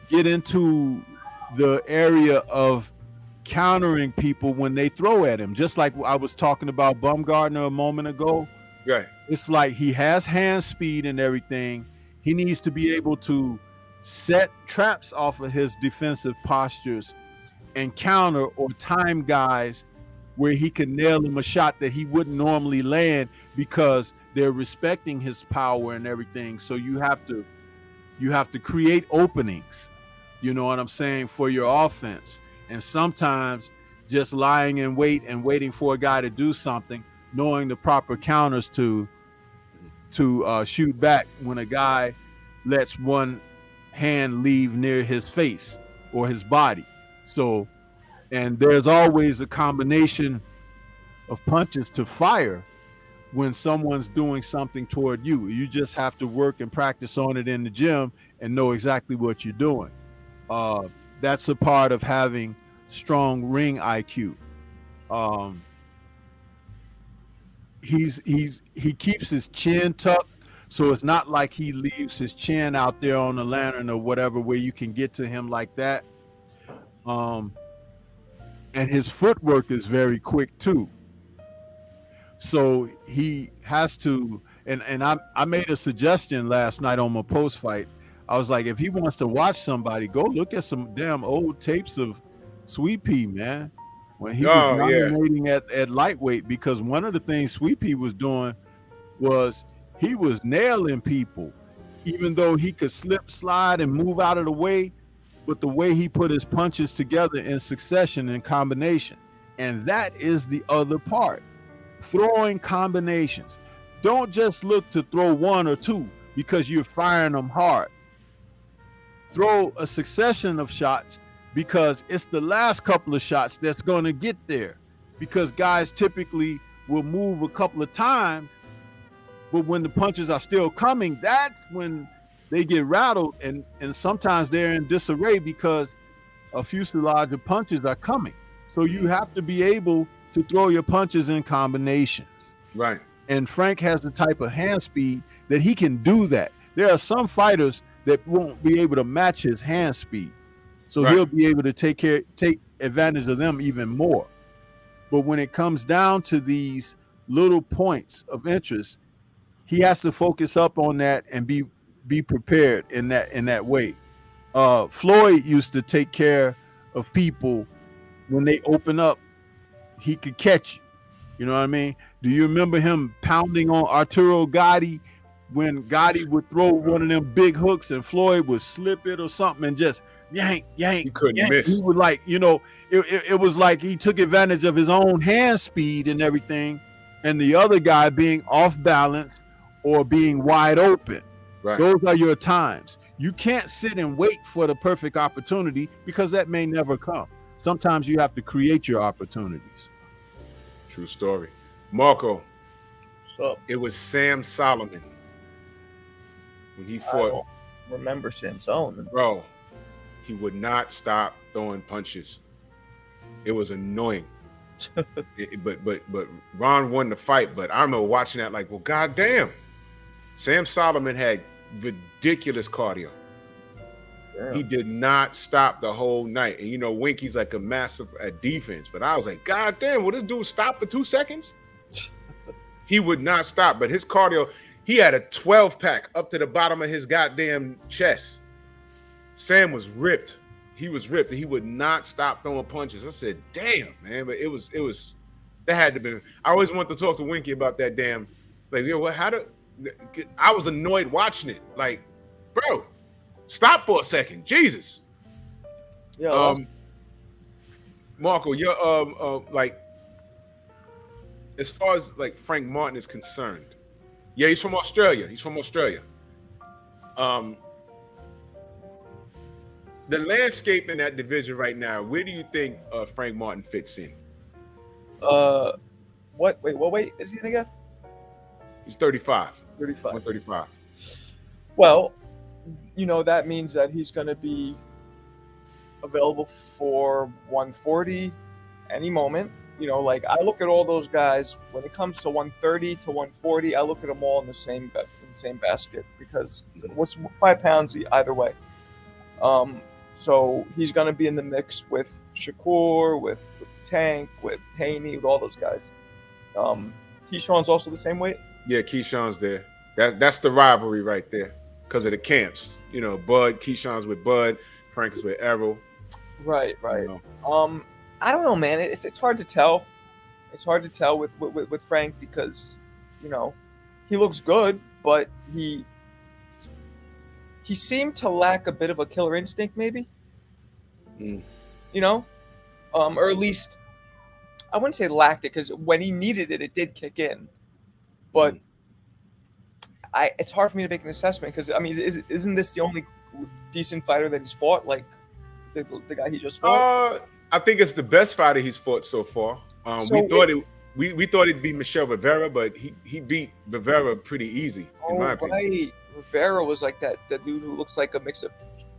get into the area of countering people when they throw at him. Just like I was talking about Baumgardner a moment ago. Right. It's like he has hand speed and everything. He needs to be able to set traps off of his defensive postures and counter or time guys where he can nail him a shot that he wouldn't normally land because they're respecting his power and everything. So you have to create openings, you know what I'm saying, for your offense. And sometimes just lying in wait and waiting for a guy to do something, knowing the proper counters to shoot back when a guy lets one hand leave near his face or his body. So, and there's always a combination of punches to fire when someone's doing something toward you. You just have to work and practice on it in the gym and know exactly what you're doing. That's a part of having strong ring IQ. He keeps his chin tucked, so it's not like he leaves his chin out there on the lantern or whatever where you can get to him like that. And his footwork is very quick too. So he has to, and I made a suggestion last night on my post fight. I was like, if he wants to watch somebody, go look at some damn old tapes of Sweet Pea, man, when he was dominating at lightweight, because one of the things Sweet Pea was doing was he was nailing people, even though he could slip, slide, and move out of the way, but the way he put his punches together in succession and combination. And that is the other part. Throwing combinations. Don't just look to throw one or two because you're firing them hard. Throw a succession of shots because it's the last couple of shots that's going to get there, because guys typically will move a couple of times, but when the punches are still coming, that's when they get rattled, and sometimes they're in disarray because a fuselage of punches are coming. So you have to be able to throw your punches in combinations. Right. And Frank has the type of hand speed that he can do that. There are some fighters that won't be able to match his hand speed. So he'll be able to take advantage of them even more. But when it comes down to these little points of interest, he has to focus up on that and be prepared in that way. Floyd used to take care of people when they open up. He could catch you. You know what I mean? Do you remember him pounding on Arturo Gotti when Gotti would throw one of them big hooks and Floyd would slip it or something and just yank? He couldn't miss. He would, like, you know, it was like he took advantage of his own hand speed and everything, and the other guy being off balance or being wide open. Right. Those are your times. You can't sit and wait for the perfect opportunity because that may never come. Sometimes you have to create your opportunities. True story. Marco. What's up? It was Sam Solomon when he fought. I don't remember Sam Solomon. Bro, he would not stop throwing punches. It was annoying. But Ron won the fight. But I remember watching that like, well, goddamn. Sam Solomon had ridiculous cardio. Damn. He did not stop the whole night. And, you know, Winky's like a massive at defense. But I was like, God damn, will this dude stop for 2 seconds? He would not stop. But his cardio, he had a 12-pack up to the bottom of his goddamn chest. Sam was ripped. He was ripped. And he would not stop throwing punches. I said, damn, man. But it was, that had to be. I always wanted to talk to Winky about that damn, like, yo, what, I was annoyed watching it. Like, bro, stop for a second. Jesus. Yeah. Marco, you're like, as far as like Frank Martin is concerned, yeah, he's from Australia. The landscape in that division right now, where do you think Frank Martin fits in? What weight is he in again? He's 35. 35. 135. Well, you know, that means that he's going to be available for 140 any moment. You know, like, I look at all those guys when it comes to 130 to 140. I look at them all in the same basket, because what's 5 pounds either way. So he's going to be in the mix with Shakur, with Tank, with Haney, with all those guys. Keyshawn's also the same weight. Yeah, Keyshawn's there. That's the rivalry right there because of the camps. You know, Bud, Keyshawn's with Bud, Frank is with Errol. Right. You know. I don't know, man. It's hard to tell. It's hard to tell with Frank because, you know, he looks good, but he seemed to lack a bit of a killer instinct, maybe. You know, or at least I wouldn't say lacked it, because when he needed it, it did kick in. But it's hard for me to make an assessment because I mean, isn't this the only decent fighter that he's fought? Like the guy he just fought. I think it's the best fighter he's fought so far. We thought it'd be Michel Rivera, but he beat Rivera pretty easy in my opinion. Right. Rivera was like that dude who looks like a mix of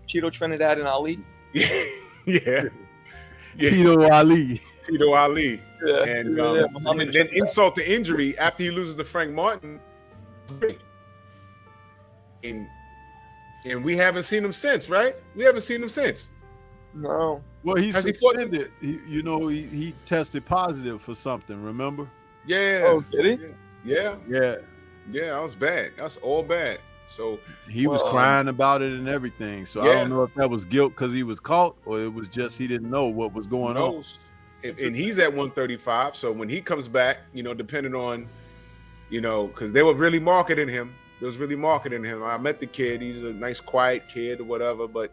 Cheeto Trinidad and Ali. Yeah. Tito Ali. Yeah. And then insult to injury after he loses to Frank Martin. And we haven't seen him since, right? We haven't seen him since. No. Well, he's suspended. He tested positive for something, remember? Yeah. Oh, did he? Yeah. Yeah. Yeah, that was bad. That's all bad. So he was crying about it and everything. So I don't know if that was guilt because he was caught or it was just he didn't know what was going on. And he's at 135. So when he comes back, depending on, because they were really marketing him. I met the kid. He's a nice, quiet kid or whatever. But,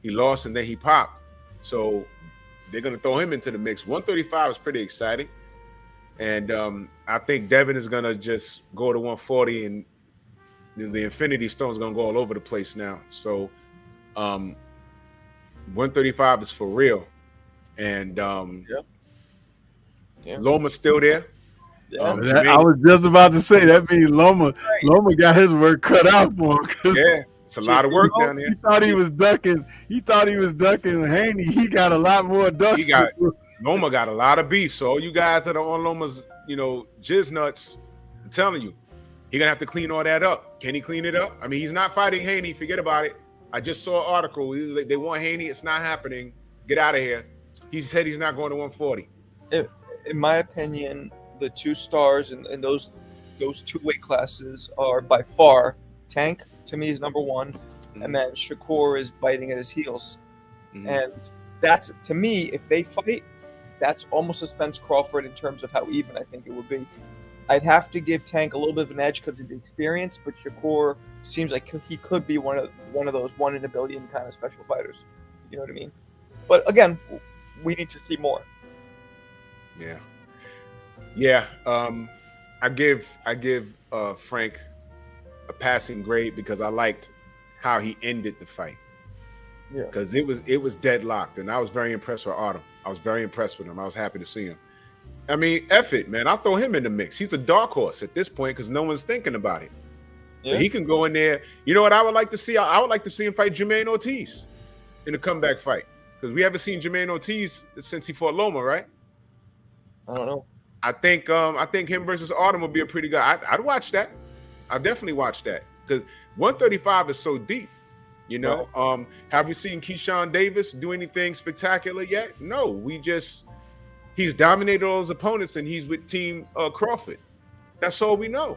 he lost and then he popped. So they're going to throw him into the mix. 135 is pretty exciting. And I think Devin is going to just go to 140 and the Infinity Stone's going to go all over the place now. So 135 is for real. And Loma's still there. Yeah. I was just about to say that means Loma got his work cut out for him. Yeah, it's a lot of work down there. He thought he was ducking Haney. He got a lot more ducks. Loma got a lot of beef. So all you guys that are on Loma's, jizz nuts, I'm telling you, he gonna have to clean all that up. Can he clean it up? I mean, he's not fighting Haney. Forget about it. I just saw an article. They want Haney. It's not happening. Get out of here. He said he's not going to 140. In my opinion, the two stars in those two weight classes are by far Tank. To me, is number one, and then Shakur is biting at his heels. And that's, to me, if they fight, that's almost a Spence Crawford in terms of how even I think it would be. I'd have to give Tank a little bit of an edge because of the experience, but Shakur seems like he could be one of those 1 in a billion kind of special fighters. You know what I mean? But again, we need to see more. Yeah. I give Frank a passing grade because I liked how he ended the fight. Yeah. Because it was deadlocked, and I was very impressed with Autumn. I was very impressed with him. I was happy to see him. I mean, F it, man. I'll throw him in the mix. He's a dark horse at this point because no one's thinking about it. Yeah. But he can go in there. You know what I would like to see? I would like to see him fight Jermaine Ortiz in a comeback fight because we haven't seen Jermaine Ortiz since he fought Loma, right? I don't know. I think him versus Autumn would be a pretty good. I'd watch that. I'd definitely watch that because 135 is so deep. Right. Have we seen Keyshawn Davis do anything spectacular yet? No, he's dominated all his opponents and he's with Team Crawford. That's all we know.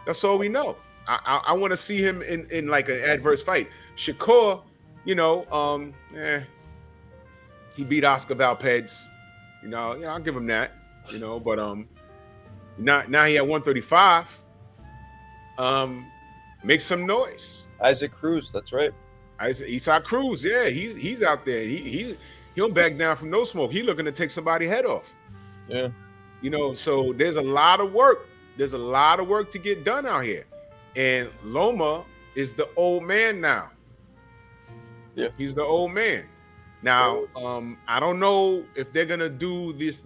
I want to see him in like an adverse fight. Shakur, he beat Oscar Valpez. I'll give him that. But now he at 135. Make some noise. Isaac Cruz, that's right. Isaac Cruz, yeah, he's out there. He don't back down from no smoke. He looking to take somebody's head off. Yeah. So there's a lot of work. There's a lot of work to get done out here. And Loma is the old man now. Yeah. He's the old man. Now, I don't know if they're gonna do this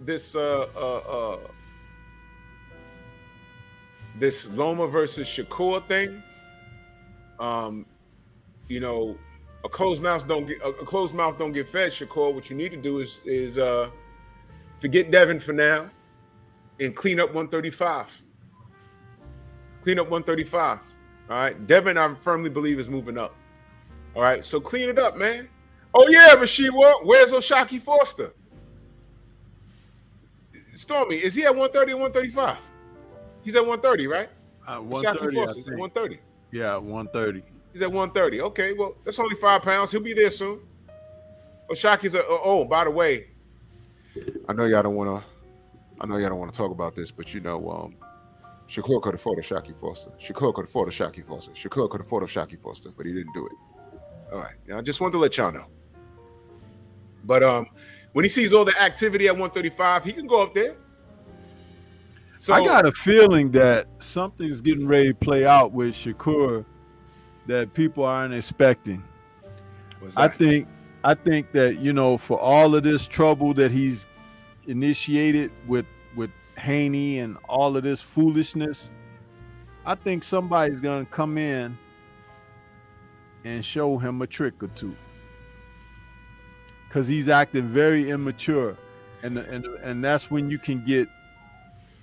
Loma versus Shakur thing. A closed mouth don't get fed, Shakur. What you need to do is forget Devin for now and clean up 135. All right. Devin, I firmly believe, is moving up. All right. So clean it up, man. Oh yeah, Rasheed, where's O'Shaquie Foster? Stormy, is he at 130 or 135? He's at 130, right? 130. Foster's at 130. Yeah, 130. He's at 130. Okay, well, that's only 5 pounds. He'll be there soon. O'Shaquie's by the way, I know y'all don't want to talk about this, but Shakur could have fought Alycia Foster. Shakur could have fought Alycia Foster, but he didn't do it. All right. Now, I just wanted to let y'all know. But when he sees all the activity at 135, he can go up there. So I got a feeling that something's getting ready to play out with Shakur that people aren't expecting. what's I that? think that, you know, for all of this trouble that he's initiated with Haney and all of this foolishness, I think somebody's gonna come in and show him a trick or two, because he's acting very immature, and that's when you can get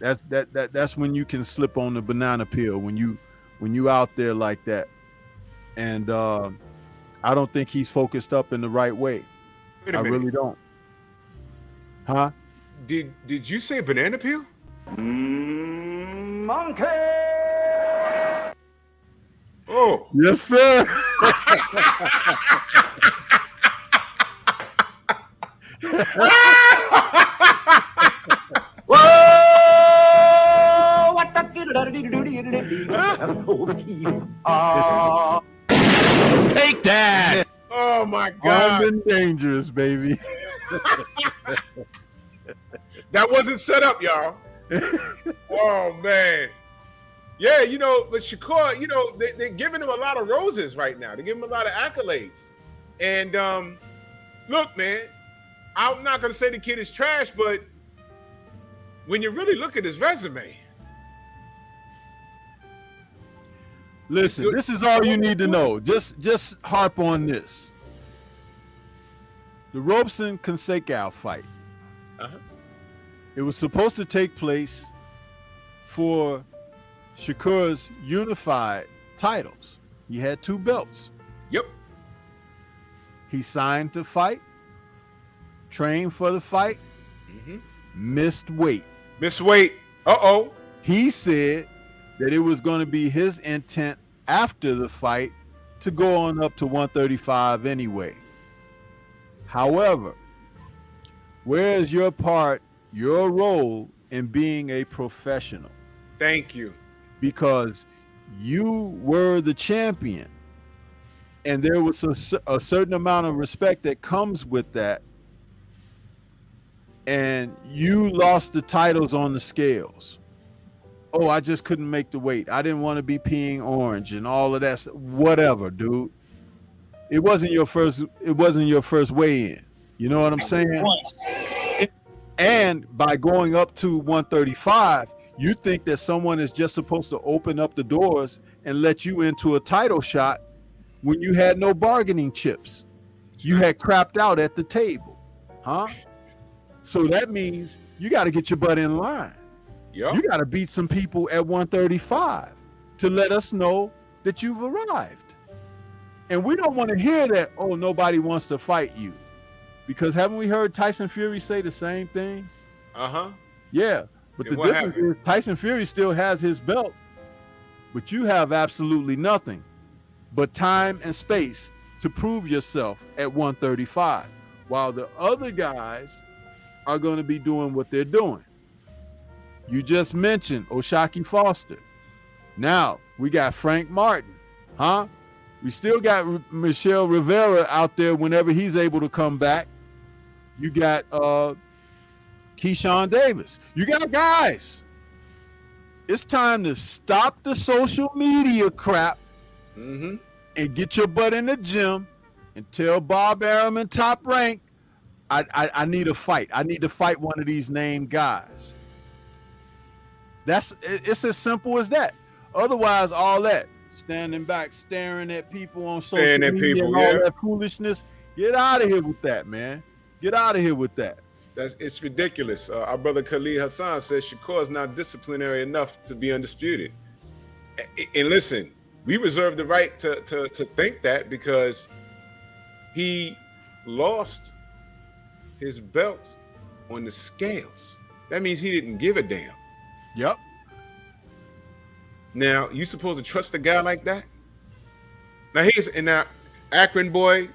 that's when you can slip on the banana peel, when you out there like that. And I don't think he's focused up in the right way. Wait a I minute. really don't. Huh? Did you say banana peel? Monkey! Oh, Yes, sir. Whoa! What the Take that. oh my Armed God. and dangerous, baby. That wasn't set up, y'all. Oh man. Yeah, you know, but Shakur, you know, they're giving him a lot of roses right now. They're giving him a lot of accolades. And look, man, I'm not gonna say the kid is trash, but when you really look at his resume, Listen, this is all you need to know. Just harp on this. The Robeson Conseco fight. Uh-huh. It was supposed to take place for Shakur's unified titles. He had 2 belts. yep. He signed to fight, trained for the fight, missed weight. Miss Wait. Uh-oh. He said that it was going to be his intent after the fight to go on up to 135 anyway. However, where is your part, your role in being a professional? Thank you. Because you were the champion, and there was a certain amount of respect that comes with that, and you lost the titles on the scales. Oh, I just couldn't make the weight. I didn't want to be peeing orange and all of that. Whatever, dude. It wasn't your first weigh-in. You know what I'm saying? And by going up to 135, you think that someone is just supposed to open up the doors and let you into a title shot when you had no bargaining chips. You had crapped out at the table. Huh? So that means you got to get your butt in line. Yep. You got to beat some people at 135 to let us know that you've arrived. And we don't want to hear that, oh, nobody wants to fight you. Because haven't we heard Tyson Fury say the same thing? Uh-huh. Yeah. But And the what difference happened? is Tyson Fury still has his belt, but you have absolutely nothing but time and space to prove yourself at 135, while the other guys are going to be doing what they're doing. You just mentioned O'Shaquie Foster. Now we got Frank Martin, huh? We still got Michelle Rivera out there whenever he's able to come back. You got Keyshawn Davis. You got guys. It's time to stop the social media crap and get your butt in the gym and tell Bob Arum and Top Rank, I need a fight. I need to fight one of these named guys. It's as simple as that. Otherwise, all that standing back, staring at people on social media and all that foolishness, get out of here with that, man. Get out of here with that. It's ridiculous. Our brother Khalid Hassan says Shakur is not disciplinary enough to be undisputed. And listen, we reserve the right to think that because he lost his belt on the scales. That means he didn't give a damn. Yep. Now, you supposed to trust a guy like that? Now, Akron boy,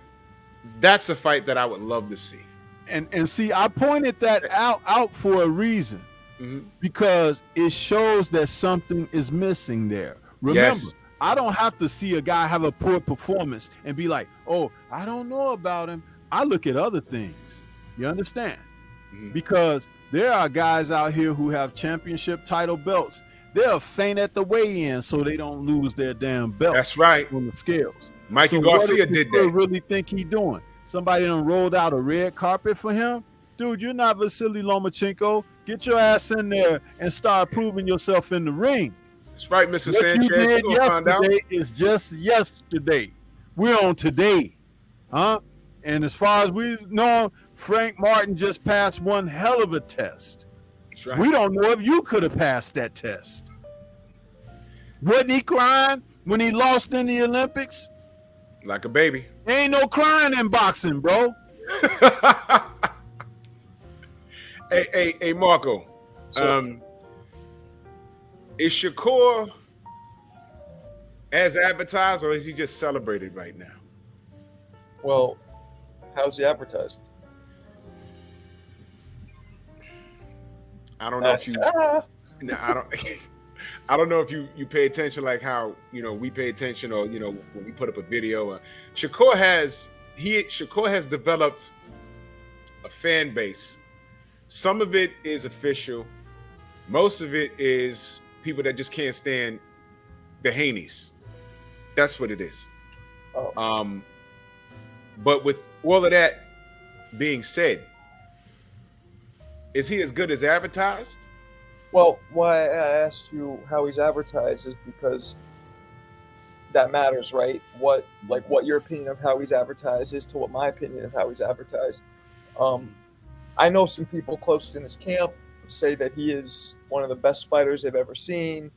that's a fight that I would love to see. And see, I pointed that out for a reason, because it shows that something is missing there. Remember, I don't have to see a guy have a poor performance and be like, oh, I don't know about him. I look at other things. You understand? because there are guys out here who have championship title belts. They'll faint at the weigh-in so they don't lose their damn belt. That's right. On the scales. Mikey So Garcia what does did Shakur that. really think he doing? Somebody done rolled out a red carpet for him? Dude, you're not Vasily Lomachenko. Get your ass in there and start proving yourself in the ring. That's right, Mr. What Sanchez. you did You're gonna find out. yesterday is just yesterday. We're on today. Huh? And as far as we know, Frank Martin just passed one hell of a test. That's right. We don't know if you could have passed that test. Wasn't he crying when he lost in the Olympics? Like a baby. There ain't no crying in boxing, bro. Hey, Marco. Is Shakur as advertised, or is he just celebrated right now? Well, how's he advertised? I don't know if you. No, I don't. I don't know if you pay attention like how we pay attention, or when we put up a video. Shakur has developed a fan base. Some of it is official. Most of it is people that just can't stand the Haneys. That's what it is. Oh. But with all of that being said, is he as good as advertised? Well, why I asked you how he's advertised is because that matters, right? What your opinion of how he's advertised is to what my opinion of how he's advertised. I know some people close in his camp say that he is one of the best fighters they've ever seen.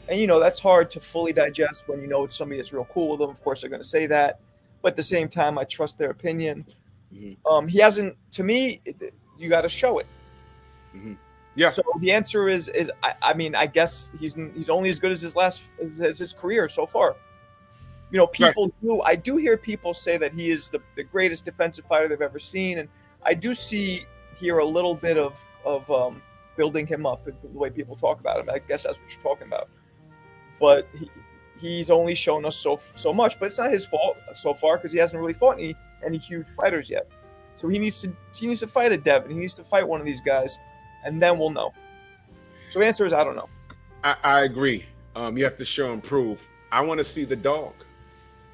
And, that's hard to fully digest when it's somebody that's real cool with them. Of course, they're going to say that. But at the same time, I trust their opinion. Mm-hmm. He hasn't, to me, you got to show it. Mm-hmm. Yeah. So the answer is I guess he's only as good as his career so far. People do. I do hear people say that he is the greatest defensive fighter they've ever seen, and I do see here a little bit of building him up, the way people talk about him. I guess that's what you're talking about. But he's only shown us so much. But it's not his fault so far because he hasn't really fought any huge fighters yet. So he needs to fight a Devin. He needs to fight one of these guys, and then we'll know. So the answer is I don't know. I agree. You have to show and prove. I want to see the dog.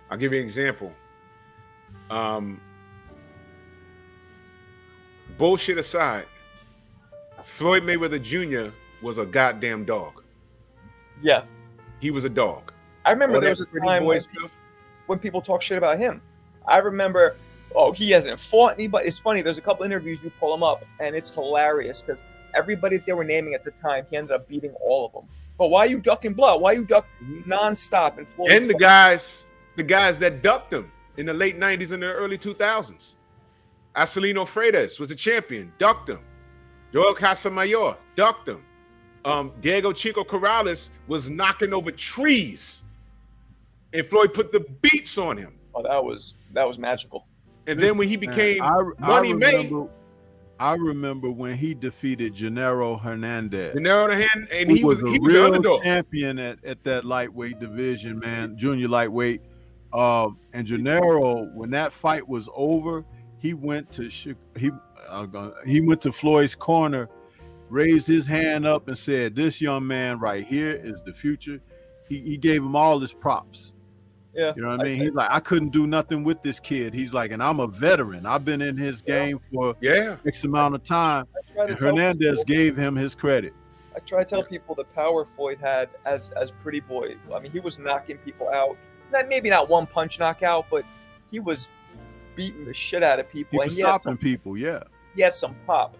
I'll give you an example. Bullshit aside, Floyd Mayweather Jr. was a goddamn dog. Yeah. He was a dog. I remember there was a time when people talk shit about him. I remember, he hasn't fought anybody. It's funny, there's a couple interviews you pull him up, and it's hilarious because everybody that they were naming at the time, he ended up beating all of them. But why are you ducking blood? Why you duck nonstop? And the guys that ducked him in the late 90s and the early 2000s. Acelino Freitas was a champion, ducked him. Joel Casamayor ducked him. Diego Chico Corrales was knocking over trees, and Floyd put the beats on him. Oh, that was magical. And then when he became Money May, I remember when he defeated Gennaro Hernandez. And he was a real champion at that lightweight division, man, junior lightweight. And Gennaro, when that fight was over, he went to Floyd's corner, raised his hand up and said, "This young man right here is the future." He gave him all his props. Yeah, you know what I mean? He's like, I couldn't do nothing with this kid. He's like, and I'm a veteran. I've been in his game for X amount of time. And Hernandez gave him his credit. I try to tell people the power Floyd had as Pretty Boy. I mean, he was knocking people out. Maybe not one punch knockout, but he was beating the shit out of people. He was stopping people. Yeah, he had some pop.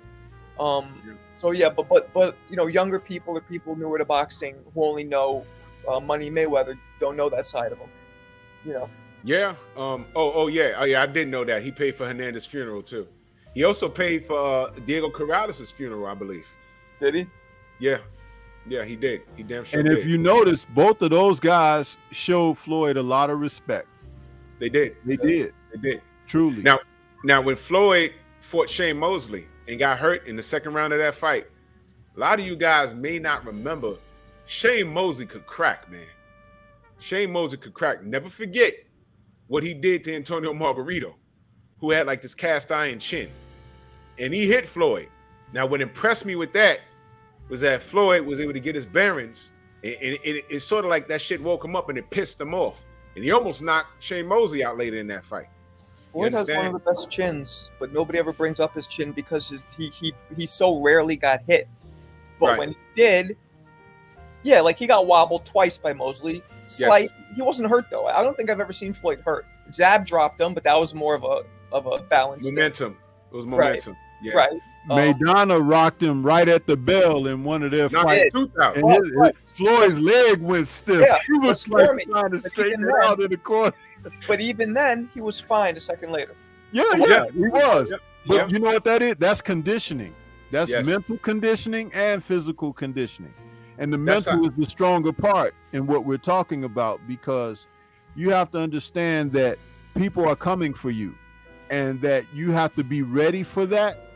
So yeah, but younger people or people newer to boxing who only know Money Mayweather don't know that side of him. Yeah. I didn't know that. He paid for Hernandez's funeral too. He also paid for Diego Corrales' funeral, I believe. Did he? Yeah, he did. He damn sure did. And if you notice, both of those guys showed Floyd a lot of respect. They did. They did. Truly. Now when Floyd fought Shane Mosley and got hurt in the second round of that fight, a lot of you guys may not remember, Shane Mosley could crack, man. Shane Mosley could crack. Never forget what he did to Antonio Margarito, who had like this cast iron chin. and he hit Floyd. Now, what impressed me with that was that Floyd was able to get his bearings, and it's sort of like that shit woke him up and it pissed him off. And he almost knocked Shane Mosley out later in that fight. Floyd has one of the best chins, but nobody ever brings up his chin because he so rarely got hit. But when he did, yeah, like he got wobbled twice by Mosley. Slight. Yes. He wasn't hurt though. I don't think I've ever seen Floyd hurt. Jab dropped him, but that was more of a balance. Momentum. It was momentum. Right. Yeah. Right. Maidana rocked him right at the bell in one of their fights. And Floyd's leg went stiff. Yeah, he was like trying to straighten it out in the corner. But even then, he was fine a second later. Yeah, he was. Yeah. But you know what that is? That's conditioning. That's mental conditioning and physical conditioning. And the mental is the stronger part in what we're talking about, because you have to understand that people are coming for you and that you have to be ready for that.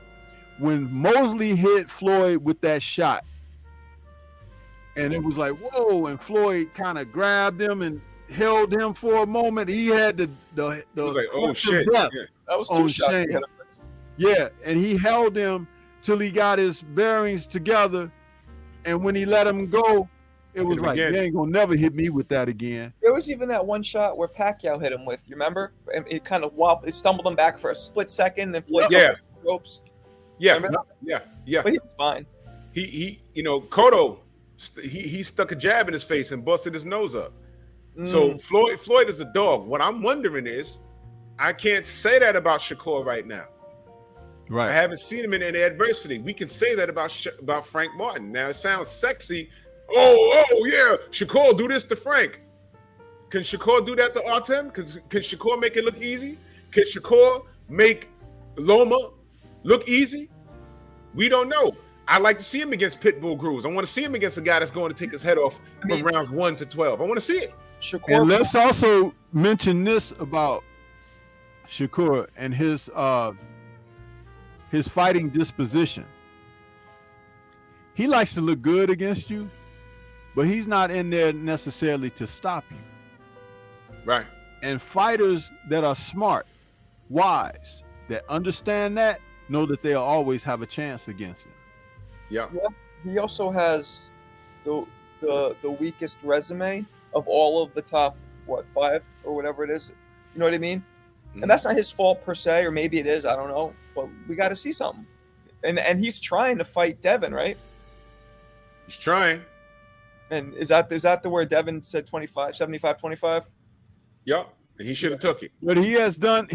When Mosley hit Floyd with that shot, and it was like, whoa, and Floyd kind of grabbed him and held him for a moment. He had the it was like, oh shit. That was two shots. Yeah, and he held him till he got his bearings together. And when he let him go, it was like, you ain't gonna never hit me with that again. There was even that one shot where Pacquiao hit him with, you remember? And it kind of it stumbled him back for a split second, and Floyd ropes. Yeah. But he was fine. He Cotto, he stuck a jab in his face and busted his nose up. So Floyd is a dog. What I'm wondering is, I can't say that about Shakur right now. Right. I haven't seen him in any adversity. We can say that about Frank Martin. Now it sounds sexy. Oh yeah, Shakur do this to Frank. Can Shakur do that to Artem? Can Shakur make it look easy? Can Shakur make Loma look easy? We don't know. I like to see him against Pitbull Cruz. I want to see him against a guy that's going to take his head off from rounds 1 to 12. I want to see it. Shakur, and let's also mention this about Shakur and his fighting disposition. He likes to look good against you, but he's not in there necessarily to stop you. Right. And fighters that are smart, wise, that understand that, know that they'll always have a chance against him. Yeah. He also has the weakest resume of all of the top 5 or whatever it is. You know what I mean? Mm-hmm. And that's not his fault per se, or maybe it is. I don't know. But we got to see something. And he's trying to fight Devin, right? He's trying. And is that the where Devin said 75-25? Yeah. He should have took it. But he has done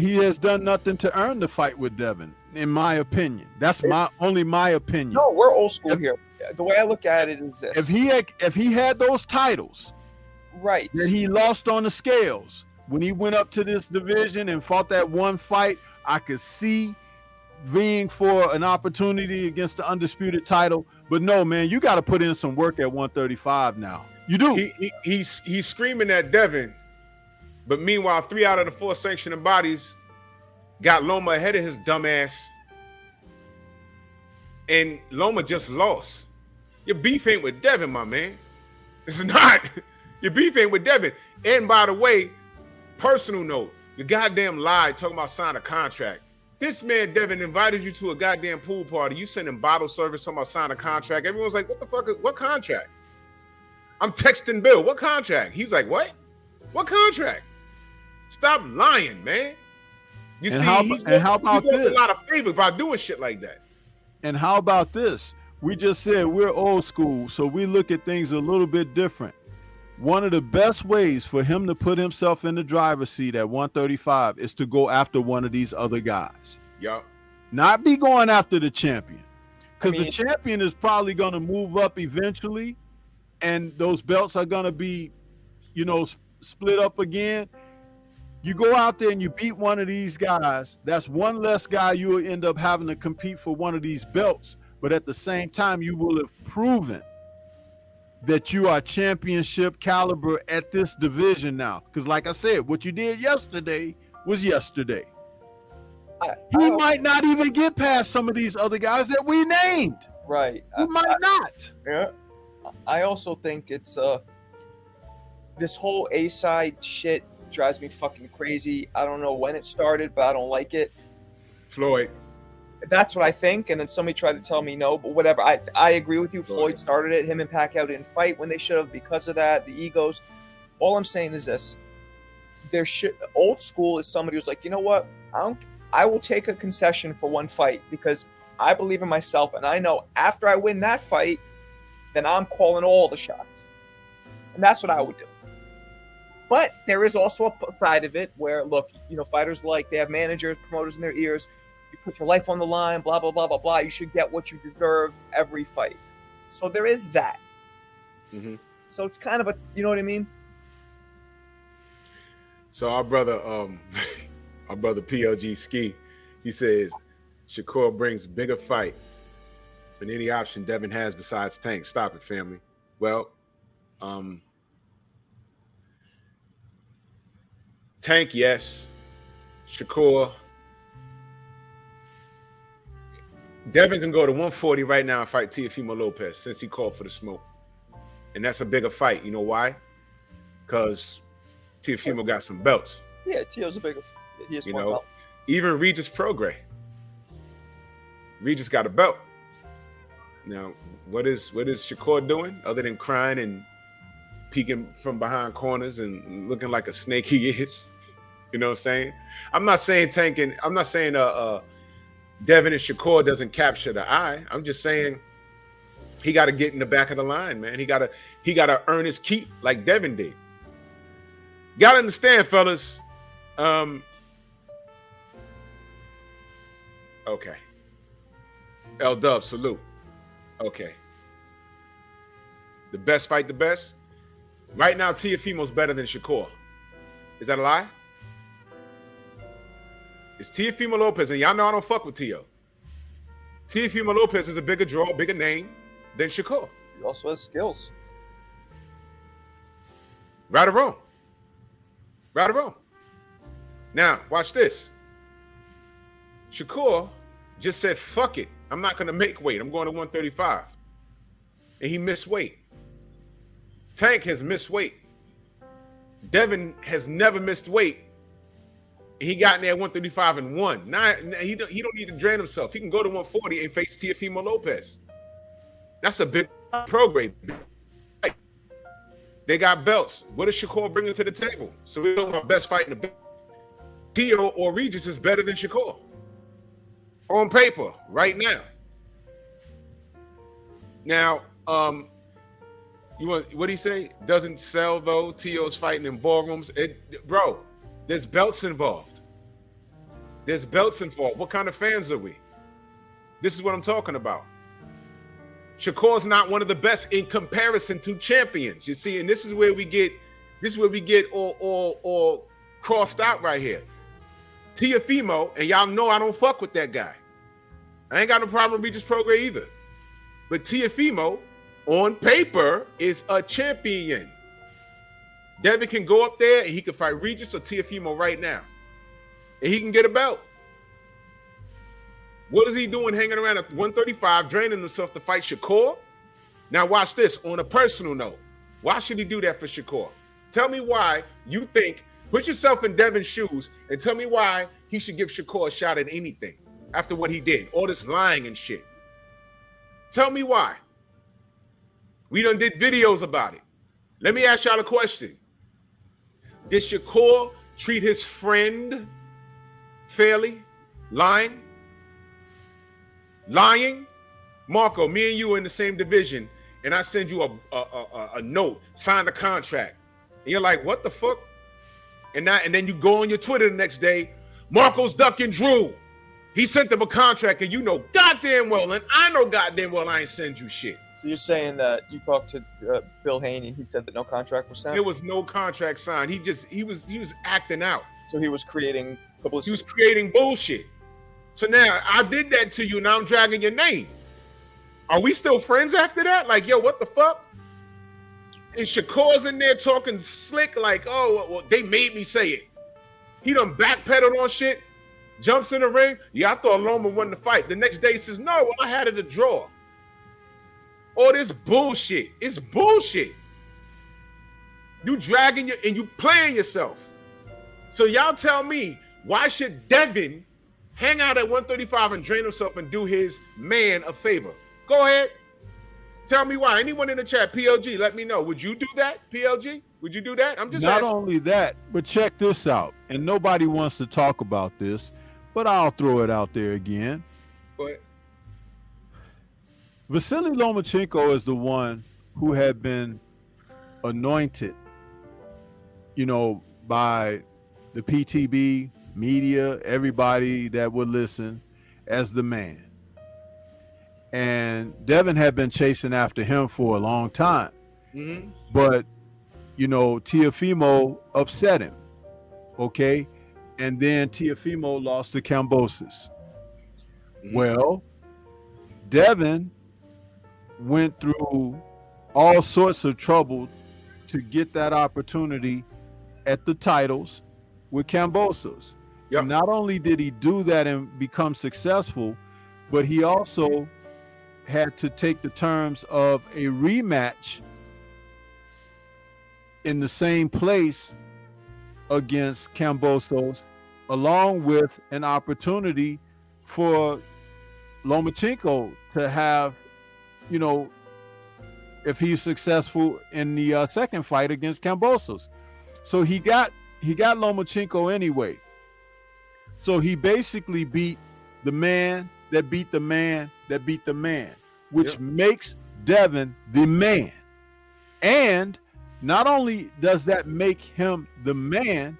nothing to earn the fight with Devin, in my opinion. That's only my opinion. No, we're old school here. The way I look at it is this. If he had those titles, right, that he lost on the scales, when he went up to this division and fought that one fight, I could see vying for an opportunity against the undisputed title. But no, man, you got to put in some work at 135 now. You do. He's screaming at Devin. But meanwhile, 3 out of the 4 sanctioning bodies got Loma ahead of his dumb ass. And Loma just lost. Your beef ain't with Devin, my man. It's not. Your beef ain't with Devin. And by the way, personal note, you goddamn lied talking about signing a contract. This man, Devin, invited you to a goddamn pool party. You sent him bottle service talking about signing a contract. Everyone's like, what the fuck? What contract? I'm texting Bill. What contract? He's like, what? What contract? Stop lying, man. You see, how about this? A lot of favor by doing shit like that. And how about this? We just said we're old school, so we look at things a little bit different. One of the best ways for him to put himself in the driver's seat at 135 is to go after one of these other guys. Yep. Not be going after the champion. Because the champion is probably going to move up eventually, and those belts are going to be, split up again. You go out there and you beat one of these guys, that's one less guy you will end up having to compete for one of these belts. But at the same time, you will have proven that you are championship caliber at this division now. Because like I said, what you did yesterday was yesterday. He might not even get past some of these other guys that we named. Right. He might not. Yeah. I also think it's this whole A-side shit drives me fucking crazy. I don't know when it started, but I don't like it. Floyd. That's what I think. And then somebody tried to tell me no, but whatever. I agree with you. Floyd started it. Him and Pacquiao didn't fight when they should have because of that, the egos. All I'm saying is this. Old school is somebody who's like, you know what? I will take a concession for one fight because I believe in myself. And I know after I win that fight, then I'm calling all the shots. And that's what I would do. But there is also a side of it where, look, fighters they have managers, promoters in their ears. You put your life on the line, blah, blah, blah, blah, blah. You should get what you deserve every fight. So there is that. Mm-hmm. So it's kind of you know what I mean? So our brother PLG Ski, he says, Shakur brings bigger fight than any option Devin has besides Tank. Stop it, family. Well, Tank, yes. Shakur. Devin can go to 140 right now and fight Teofimo Lopez since he called for the smoke. And that's a bigger fight. You know why? Because Teofimo got some belts. Yeah, Teo's a bigger. He has one belt. Even Regis Prograis. Regis got a belt. Now, what is Shakur doing other than crying and peeking from behind corners and looking like a snake he is? You know what I'm saying? I'm not saying Devin and Shakur doesn't capture the eye. I'm just saying he got to get in the back of the line, man. He got to earn his keep like Devin did. Got to understand, fellas. Okay. L-Dub, salute. Okay. The best fight the best. Right now, Teofimo's better than Shakur. Is that a lie? It's Teofimo Lopez, and y'all know I don't fuck with Teo. Teofimo Lopez is a bigger draw, bigger name than Shakur. He also has skills. Right or wrong? Right or wrong? Now, watch this. Shakur just said, fuck it. I'm not going to make weight. I'm going to 135. And he missed weight. Tank has missed weight. Devin has never missed weight. He got in there at 135 and won. Now he don't need to drain himself. He can go to 140 and face Teofimo Lopez. That's a big program. They got belts. What is Shakur bringing to the table? So we know our best fight in the belt. Teo or Regis is better than Shakur. On paper, right now. Now, you want what do you say? Doesn't sell though. Teo's fighting in ballrooms. Bro, there's belts involved. There's belts involved. What kind of fans are we? This is what I'm talking about. Shakur's not one of the best in comparison to champions. You see, and this is where we get all crossed out right here. Teofimo, and y'all know I don't fuck with that guy. I ain't got no problem with Regis Prograis either. But Teofimo, on paper, is a champion. Devin can go up there and he can fight Regis or Teofimo right now. And he can get a belt. What is he doing hanging around at 135, draining himself to fight Shakur? Now watch this, on a personal note. Why should he do that for Shakur? Tell me why you think, put yourself in Devin's shoes and tell me why he should give Shakur a shot at anything after what he did. All this lying and shit. Tell me why. We done did videos about it. Let me ask y'all a question. Did Shakur treat his friend fairly? Lying? Marco, me and you are in the same division, and I send you a note, sign a contract. And you're like, what the fuck? And then you go on your Twitter the next day, Marco's ducking Drew. He sent them a contract, and you know goddamn well, and I know goddamn well I ain't send you shit. So you're saying that you talked to Bill Haney, and he said that no contract was signed? There was no contract signed. He was acting out. So he was creating publicity. He was creating bullshit. So now I did that to you. Now I'm dragging your name. Are we still friends after that? Like, yo, what the fuck? And Shakur's in there talking slick like, oh, well, they made me say it. He done backpedaled on shit, jumps in the ring. Yeah, I thought Loma won the fight. The next day he says, no, well, I had it a draw. All this bullshit. It's bullshit. You dragging and you playing yourself. So y'all tell me, why should Devin hang out at 135 and drain himself and do his man a favor. Go ahead. Tell me why. Anyone in the chat, PLG, let me know. Would you do that, PLG? Would you do that? I'm just not asking. only that, but check this out. And nobody wants to talk about this, but I'll throw it out there again. Go ahead. Vasily Lomachenko is the one who had been anointed, by the PTB media, everybody that would listen, as the man. And Devin had been chasing after him for a long time. Mm-hmm. But, Teofimo upset him. Okay? And then Teofimo lost to Kambosos. Mm-hmm. Well, Devin went through all sorts of trouble to get that opportunity at the titles with Kambosos. Yep. And not only did he do that and become successful, but he also had to take the terms of a rematch in the same place against Kambosos, along with an opportunity for Lomachenko to have, if he's successful in the second fight against Kambosos. So he got Lomachenko anyway. So he basically beat the man that beat the man that beat the man, which makes Devin the man. And not only does that make him the man,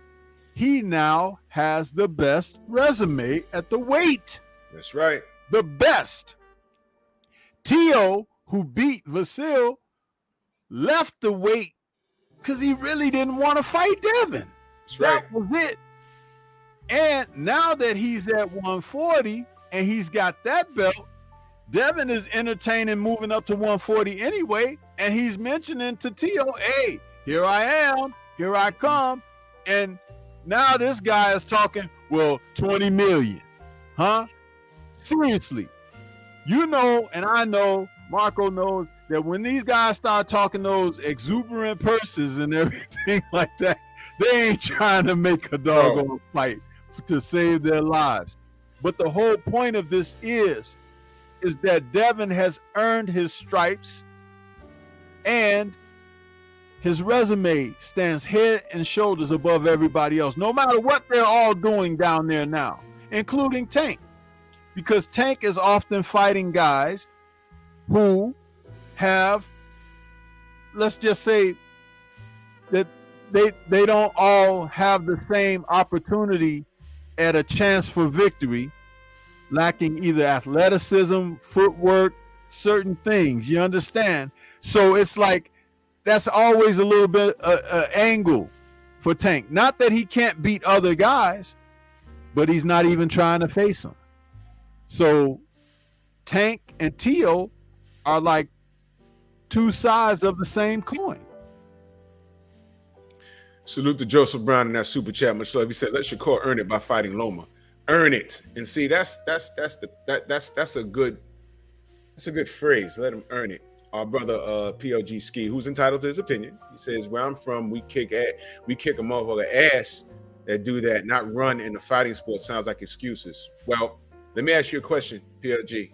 he now has the best resume at the weight. That's right. The best. Tio, who beat Vasil, left the weight because he really didn't want to fight Devin. That's right. That was it. And now that he's at 140 and he's got that belt, Devin is entertaining moving up to 140 anyway. And he's mentioning to Tio, hey, here I am, here I come. And now this guy is talking, well, 20 million. Huh? Seriously. And I know, Marco knows, that when these guys start talking those exuberant purses and everything like that, they ain't trying to make a doggone fight to save their lives. But the whole point of this is that Devin has earned his stripes and his resume stands head and shoulders above everybody else, no matter what they're all doing down there now, including Tank. Because Tank is often fighting guys who have, let's just say that they don't all have the same opportunity at a chance for victory, lacking either athleticism, footwork, certain things, you understand? So it's like that's always a little bit angle for Tank. Not that he can't beat other guys, but he's not even trying to face them. So Tank and Tio are like two sides of the same coin. Salute to Joseph Brown in that super chat. Much love. He said, "Let Shakur earn it by fighting Loma. Earn it." And see, that's a good phrase. Let him earn it. Our brother PLG Ski, who's entitled to his opinion, he says, "Where I'm from, we kick a motherfucker ass that do that, not run in the fighting sport. Sounds like excuses." Well, let me ask you a question, PLG.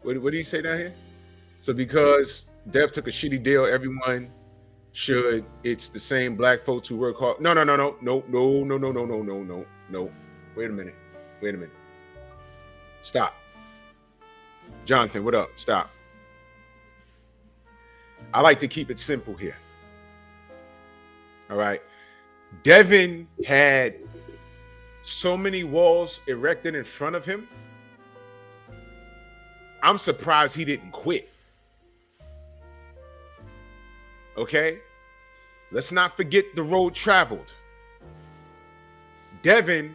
What do you say down here? So because Dev took a shitty deal, everyone should, it's the same black folks who work hard. No. Wait a minute. Stop. Jonathan, what up? Stop. I like to keep it simple here. All right. Devin had so many walls erected in front of him. I'm surprised he didn't quit. Okay? Let's not forget the road traveled. Devin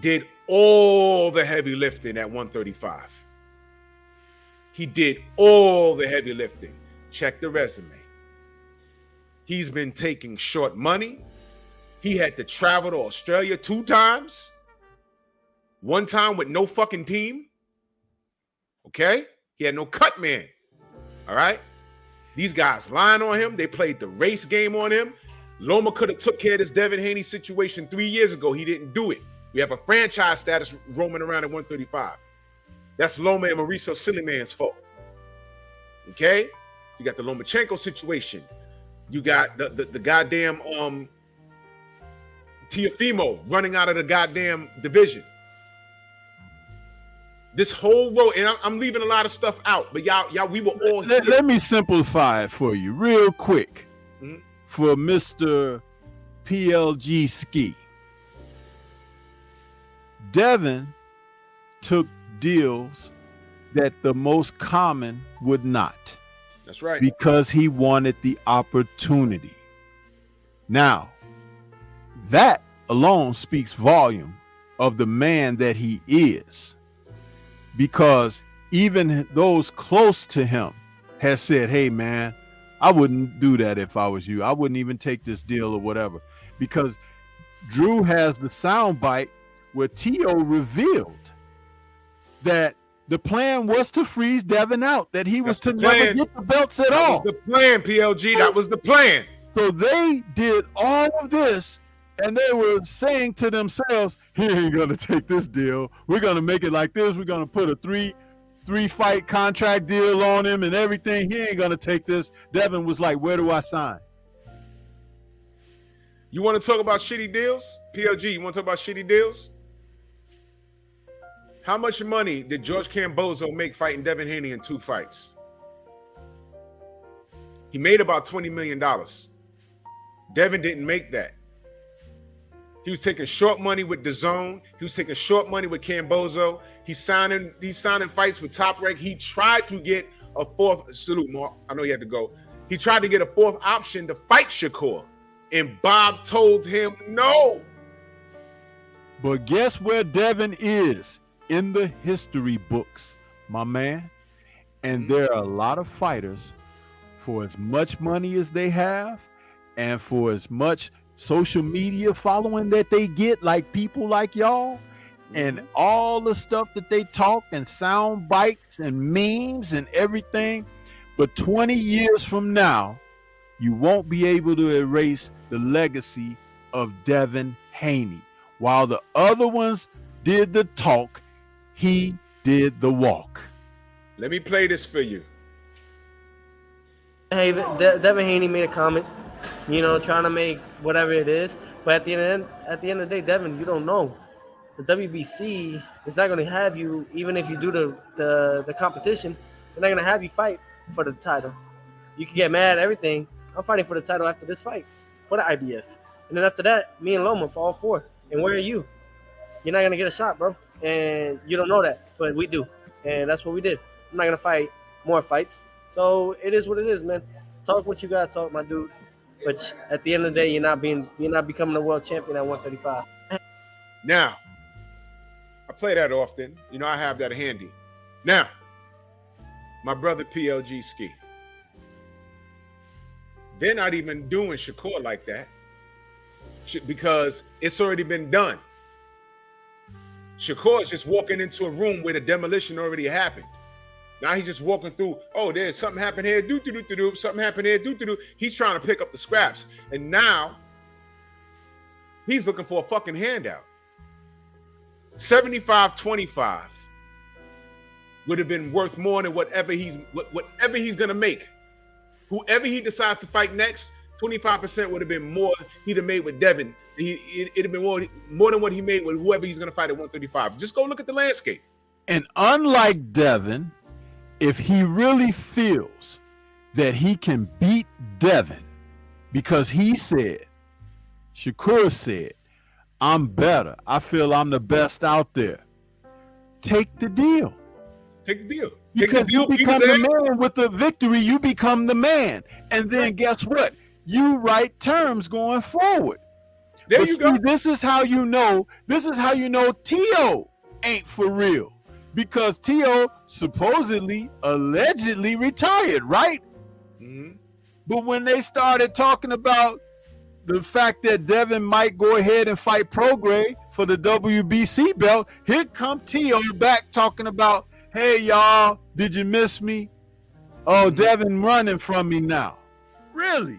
did all the heavy lifting at 135. He did all the heavy lifting. Check the resume. He's been taking short money. He had to travel to Australia 2 times. 1 time with no fucking team. Okay? He had no cut man. All right? These guys lying on him. They played the race game on him. Loma could have took care of this Devin Haney situation 3 years ago. He didn't do it. We have a franchise status roaming around at 135. That's Loma and Mauricio Silliman's fault. Okay? You got the Lomachenko situation. You got the goddamn Teofimo running out of the goddamn division. This whole road, and I'm leaving a lot of stuff out, but y'all, we were all here. Let me simplify it for you real quick. Mm-hmm. For Mr. PLG Ski. Devin took deals that the most common would not. That's right. Because he wanted the opportunity. Now, that alone speaks volume of the man that he is. Because even those close to him has said, hey, man, I wouldn't do that if I was you. I wouldn't even take this deal or whatever. Because Drew has the soundbite where T.O. revealed that the plan was to freeze Devin out, that he was to never get the belts at all. That was the plan, PLG. That was the plan. So they did all of this, and they were saying to themselves, he ain't going to take this deal. We're going to make it like this. We're going to put a three-fight contract deal on him and everything. He ain't going to take this. Devin was like, where do I sign? You want to talk about shitty deals? PLG, you want to talk about shitty deals? How much money did George Cambozo make fighting Devin Haney in 2 fights? He made about $20 million. Devin didn't make that. He was taking short money with DAZN. He was taking short money with Cambozo. He's signing fights with Top Rank. He tried to get a fourth salute. Mark, I know he had to go. He tried to get a fourth option to fight Shakur, and Bob told him no. But guess where Devin is in the history books, my man? And there are a lot of fighters, for as much money as they have and for as much social media following that they get, like people like y'all, and all the stuff that they talk and sound bites and memes and everything. But 20 years from now, you won't be able to erase the legacy of Devin Haney. While the other ones did the talk, he did the walk. Let me play this for you. Hey, Devin Haney made a comment, trying to make whatever it is. But at the end of the day, Devin, you don't know. The WBC is not going to have you, even if you do the competition, they're not going to have you fight for the title. You can get mad at everything. I'm fighting for the title after this fight, for the IBF. And then after that, me and Loma for all 4. And where are you? You're not going to get a shot, bro. And you don't know that, but we do. And that's what we did. I'm not going to fight more fights. So it is what it is, man. Talk what you got to talk, my dude. But at the end of the day, you're not becoming a world champion at 135. Now, I play that often. I have that handy. Now, my brother PLG Ski. They're not even doing Shakur like that because it's already been done. Shakur is just walking into a room where the demolition already happened. Now he's just walking through, there's something happened here, do, something happened here, do. He's trying to pick up the scraps. And now he's looking for a fucking handout. 75-25 would have been worth more than whatever he's going to make. Whoever he decides to fight next, 25% would have been more he'd have made with Devin. It'd have been more than what he made with whoever he's going to fight at 135. Just go look at the landscape. And unlike Devin, if he really feels that he can beat Devin, because Shakur said, I'm better. I feel I'm the best out there. Take the deal. Take the deal. Because you become the man with the victory, you become the man. And then guess what? You write terms going forward. There you go. This is how you know T.O. ain't for real. Because T.O. supposedly, allegedly retired, right? Mm-hmm. But when they started talking about the fact that Devin might go ahead and fight Prograis for the WBC belt, here come T.O. back talking about, hey, y'all, did you miss me? Oh, Devin running from me now. Really?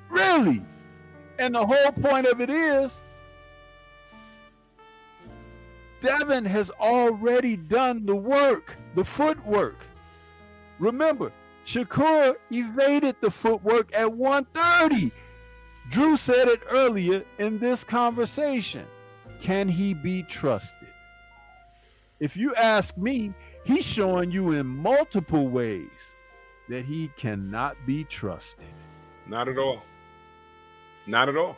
Really? And the whole point of it is, Devin has already done the work, the footwork. Remember, Shakur evaded the footwork at 130. Drew said it earlier in this conversation. Can he be trusted? If you ask me, he's showing you in multiple ways that he cannot be trusted. Not at all. Not at all.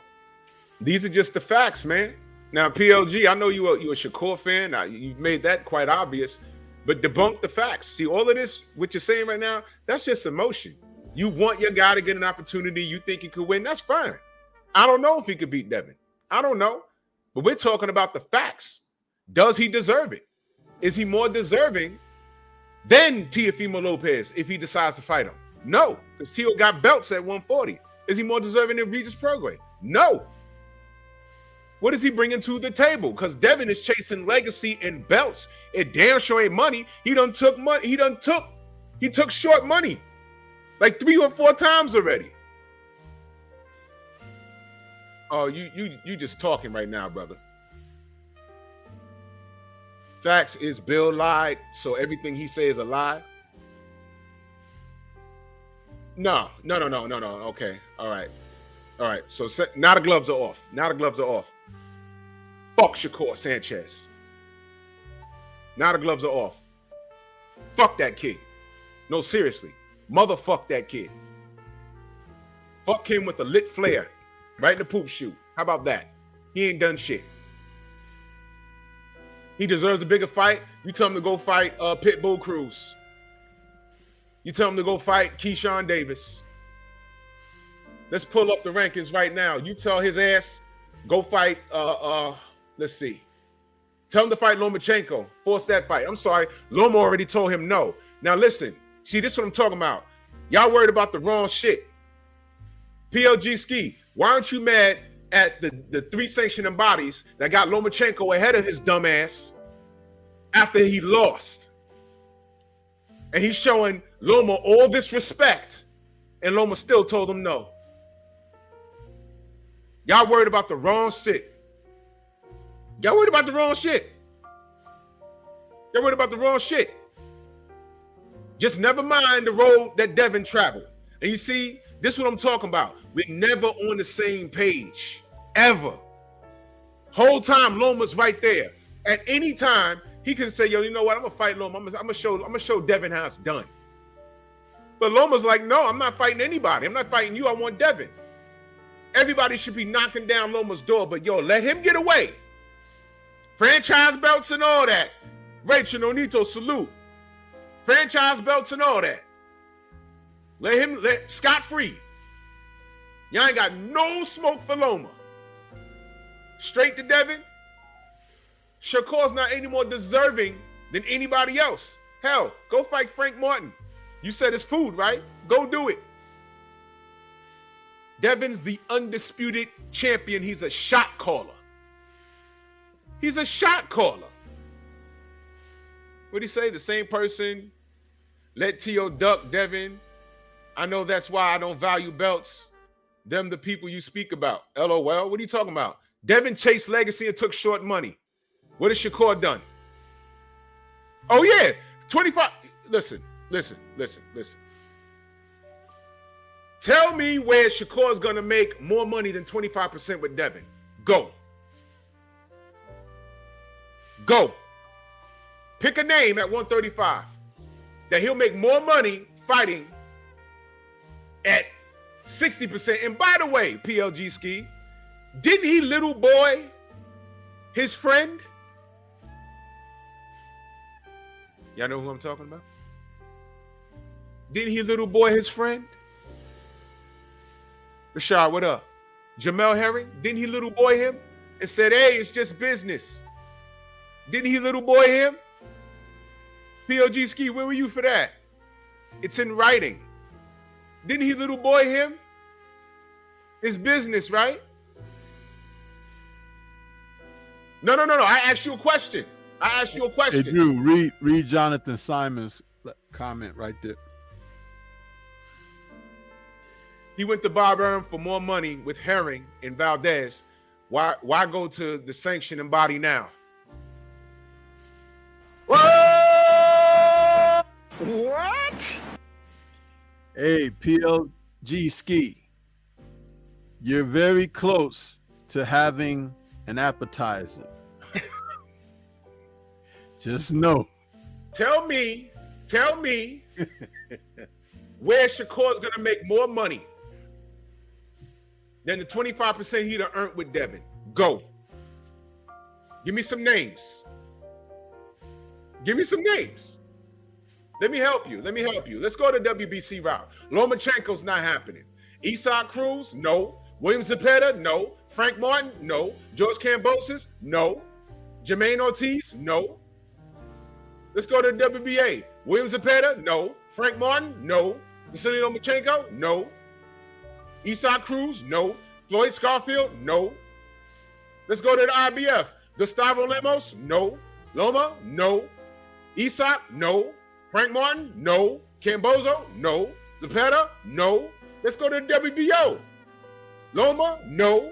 These are just the facts, man. Now, PLG, I know you're a Shakur fan. Now, you've made that quite obvious, but debunk the facts. See, all of this, what you're saying right now, that's just emotion. You want your guy to get an opportunity. You think he could win. That's fine. I don't know if he could beat Devin. I don't know. But we're talking about the facts. Does he deserve it? Is he more deserving than Teofimo Lopez if he decides to fight him? No, because Teo got belts at 140. Is he more deserving than Regis Prograis? No. What is he bringing to the table? Because Devin is chasing legacy and belts. It damn sure ain't money. He took money. He took short money like 3 or 4 times already. Oh, you just talking right now, brother. Facts is Bill lied, so everything he says is a lie. No. Okay, all right. So now the gloves are off. Fuck Shakur Sanchez. Now the gloves are off. Fuck that kid. No, seriously. Motherfuck that kid. Fuck him with a lit flare right in the poop chute. How about that? He ain't done shit. He deserves a bigger fight. You tell him to go fight Pitbull Cruz. You tell him to go fight Keyshawn Davis. Let's pull up the rankings right now. You tell his ass, go fight, let's see. Tell him to fight Lomachenko. Force that fight. I'm sorry. Loma already told him no. Now listen. See, this is what I'm talking about. Y'all worried about the wrong shit. PLG Ski, why aren't you mad at the 3 sanctioning bodies that got Lomachenko ahead of his dumb ass after he lost? And he's showing Loma all this respect, and Loma still told him no. Y'all worried about the wrong shit. Y'all worried about the wrong shit. Y'all worried about the wrong shit. Just never mind the road that Devin traveled. And you see, this is what I'm talking about. We're never on the same page, ever. Whole time Loma's right there. At any time, he can say, yo, you know what? I'm gonna fight Loma. I'm gonna show Devin how it's done. But Loma's like, no, I'm not fighting anybody. I'm not fighting you. I want Devin. Everybody should be knocking down Loma's door, but yo, let him get away. Franchise belts and all that. Rachel Nonito, salute. Franchise belts and all that. Let Scott free. Y'all ain't got no smoke for Loma. Straight to Devin. Shakur's not any more deserving than anybody else. Hell, go fight Frank Martin. You said it's food, right? Go do it. Devin's the undisputed champion. He's a shot caller. He's a shot caller. What'd he say? The same person let Teo duck Devin. I know that's why I don't value belts. Them the people you speak about. LOL. What are you talking about? Devin chased legacy and took short money. What has Shakur done? Oh, yeah. 25. Listen. Tell me where Shakur's going to make more money than 25% with Devin. Go. Pick a name at 135 that he'll make more money fighting at 60%. And by the way, PLG Ski, didn't he little boy his friend? Y'all know who I'm talking about? Didn't he little boy his friend? Rashad, what up? Jamel Herring, didn't he little boy him and said, hey, it's just business? Didn't he little boy him? PLG Ski, where were you for that? It's in writing. Didn't he little boy him? It's business, right? No. I asked you a question. Hey, Drew, read Jonathan Simon's comment right there. he went to Bob Arum for more money with Herring and Valdez. Why go to the sanctioning body now? What? What? Hey, PLG Ski, you're very close to having an appetizer. Just know. Tell me where Shakur's gonna make more money than the 25% he'd have earned with Devin. Go. Give me some names. Give me some names. Let me help you. Let's go to WBC route. Lomachenko's not happening. Isaac Cruz, no. William Zepeda, no. Frank Martin, no. George Kambosos, no. Jermaine Ortiz, no. Let's go to WBA. William Zepeda, no. Frank Martin, no. Vasily Lomachenko, no. Isaac Cruz, no. Floyd Scarfield, no. Let's go to the IBF. Gustavo Lemos, no. Loma, no. Isaac, no. Frank Martin, no. Cambozo, no. Zepeda, no. Let's go to the WBO. Loma, no.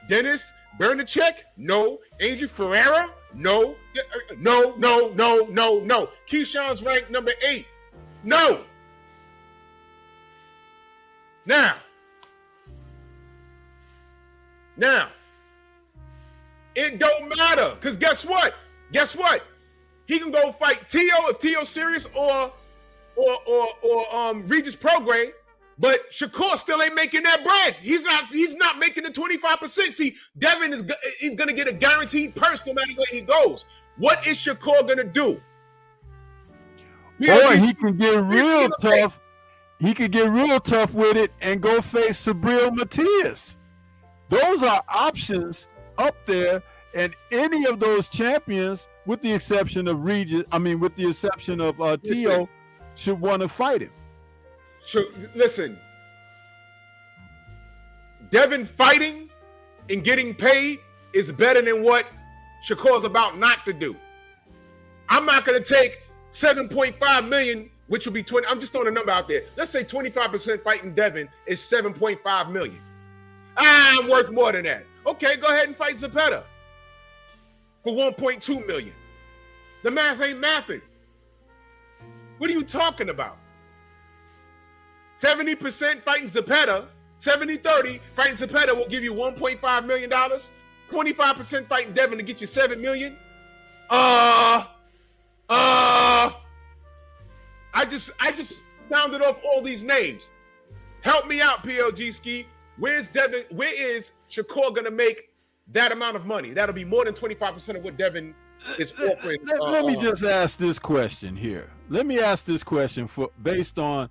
Dennis Bernacek, no. Angel Ferreira, no. No. Keyshawn's ranked number 8. No. Now, it don't matter, because guess what? He can go fight Tio if Tio's serious, or Regis Prograis, but Shakur still ain't making that bread. He's not making the 25%. See, Devin he's gonna get a guaranteed purse no matter where he goes. What is Shakur gonna do? Or he can get real tough. He could get real tough with it and go face Subriel Matias. Those are options up there, and any of those champions, with the exception of Tio, should want to fight him. Listen, Devin fighting and getting paid is better than what Shakur's about not to do. I'm not going to take $7.5 million, which would be 20. I'm just throwing a number out there. Let's say 25% fighting Devin is $7.5 million. I'm worth more than that. Okay, go ahead and fight Zepeda for $1.2 million. The math ain't mathing. What are you talking about? 70% fighting Zepeda, 70-30 fighting Zepeda will give you $1.5 million. 25% fighting Devin to get you $7 million. I just sounded off all these names. Help me out, PLG Ski. Where is Shakur gonna make that amount of money? That'll be more than 25% of what Devin is offering. Let me just ask this question here. Let me ask this question based on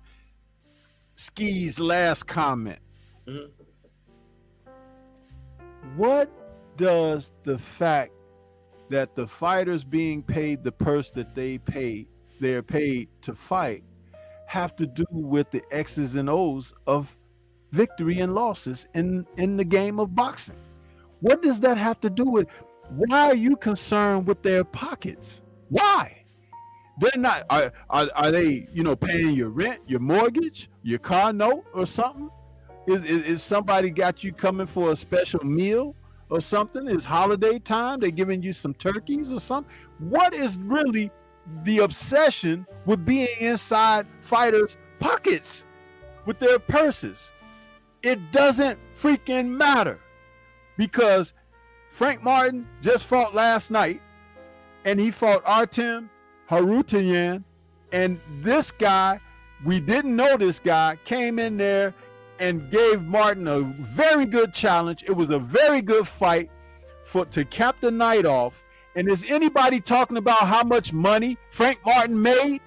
Ski's last comment. Mm-hmm. What does the fact that the fighters being paid the purse that they're paid to fight have to do with the X's and O's of victory and losses in the game of boxing? What does that have to do with? Why are you concerned with their pockets? Why? They're not. Are they, paying your rent, your mortgage, your car note, or something? Is somebody got you coming for a special meal or something? Is holiday time? They giving you some turkeys or something? What is really the obsession with being inside fighters' pockets with their purses? It doesn't freaking matter, because Frank Martin just fought last night, and he fought Artem Harutyunyan, and this guy, we didn't know this guy, came in there and gave Martin a very good challenge. It was a very good fight to cap the night off. And is anybody talking about how much money Frank Martin made,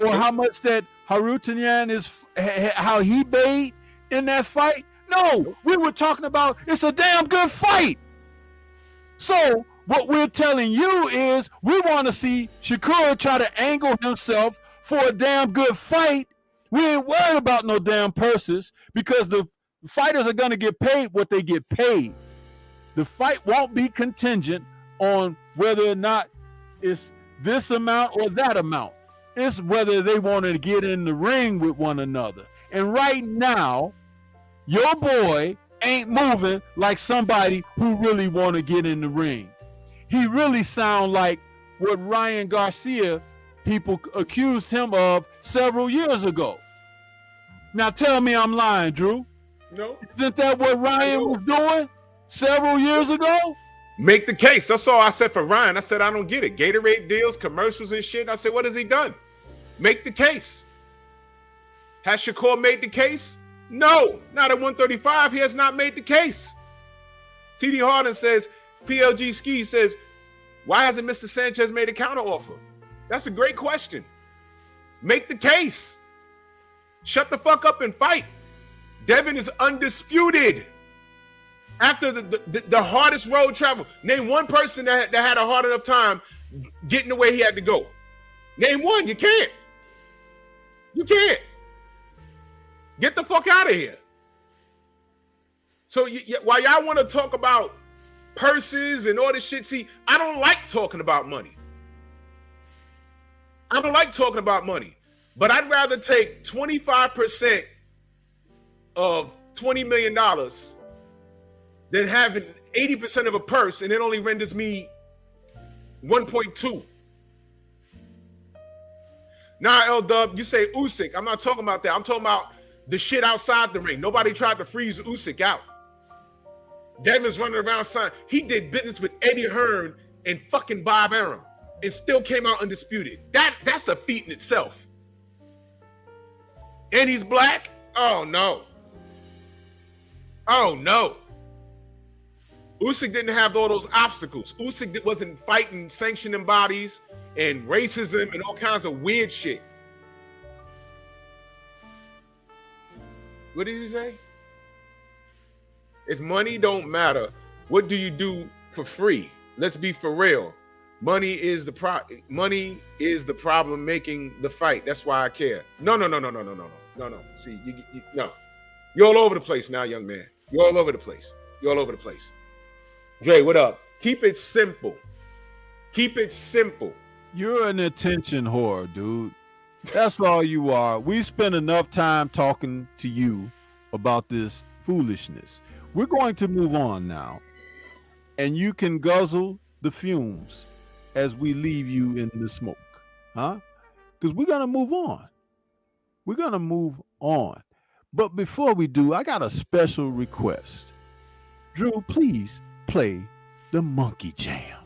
or how much that Harutyunyan how he made in that fight? No, we were talking about it's a damn good fight. So what we're telling you is we want to see Shakur try to angle himself for a damn good fight. We ain't worried about no damn purses, because the fighters are going to get paid what they get paid. The fight won't be contingent on whether or not it's this amount or that amount. It's whether they want to get in the ring with one another. And right now, your boy ain't moving like somebody who really want to get in the ring. He really sound like what Ryan Garcia people accused him of several years ago. Now tell me I'm lying, Drew. No. Isn't that what Ryan was doing several years ago? Make the case. That's all I said for Ryan. I said, I don't get it. Gatorade deals, commercials and shit. I said, what has he done? Make the case. Has Shakur made the case? No. Not at 135. He has not made the case. TD Harden says, PLG Ski says, why hasn't Mr. Sanchez made a counteroffer? That's a great question. Make the case. Shut the fuck up and fight. Devin is undisputed. After the hardest road travel, name one person that had a hard enough time getting the way he had to go. Name one. You can't. You can't. Get the fuck out of here. So while y'all want to talk about purses and all this shit, see, I don't like talking about money. I don't like talking about money. But I'd rather take 25% of $20 million than having 80% of a purse and it only renders me 1.2. Now, L-Dub, you say Usyk. I'm not talking about that. I'm talking about the shit outside the ring. Nobody tried to freeze Usyk out. Devin's running around saying he did business with Eddie Hearn and fucking Bob Arum and still came out undisputed. That's a feat in itself. And he's black? Oh, no. Oh, no. Usyk didn't have all those obstacles. Usyk wasn't fighting sanctioning bodies and racism and all kinds of weird shit. What did he say? If money don't matter, what do you do for free? Let's be for real. Money is the problem making the fight. That's why I care. No. See, no. You're all over the place now, young man. You're all over the place. You're all over the place. Dre, what up? Keep it simple. Keep it simple. You're an attention whore, dude. That's all you are. We spent enough time talking to you about this foolishness. We're going to move on now. And you can guzzle the fumes as we leave you in the smoke. Huh? Because we're going to move on. We're going to move on. But before we do, I got a special request. Drew, please play the Monkey Jam.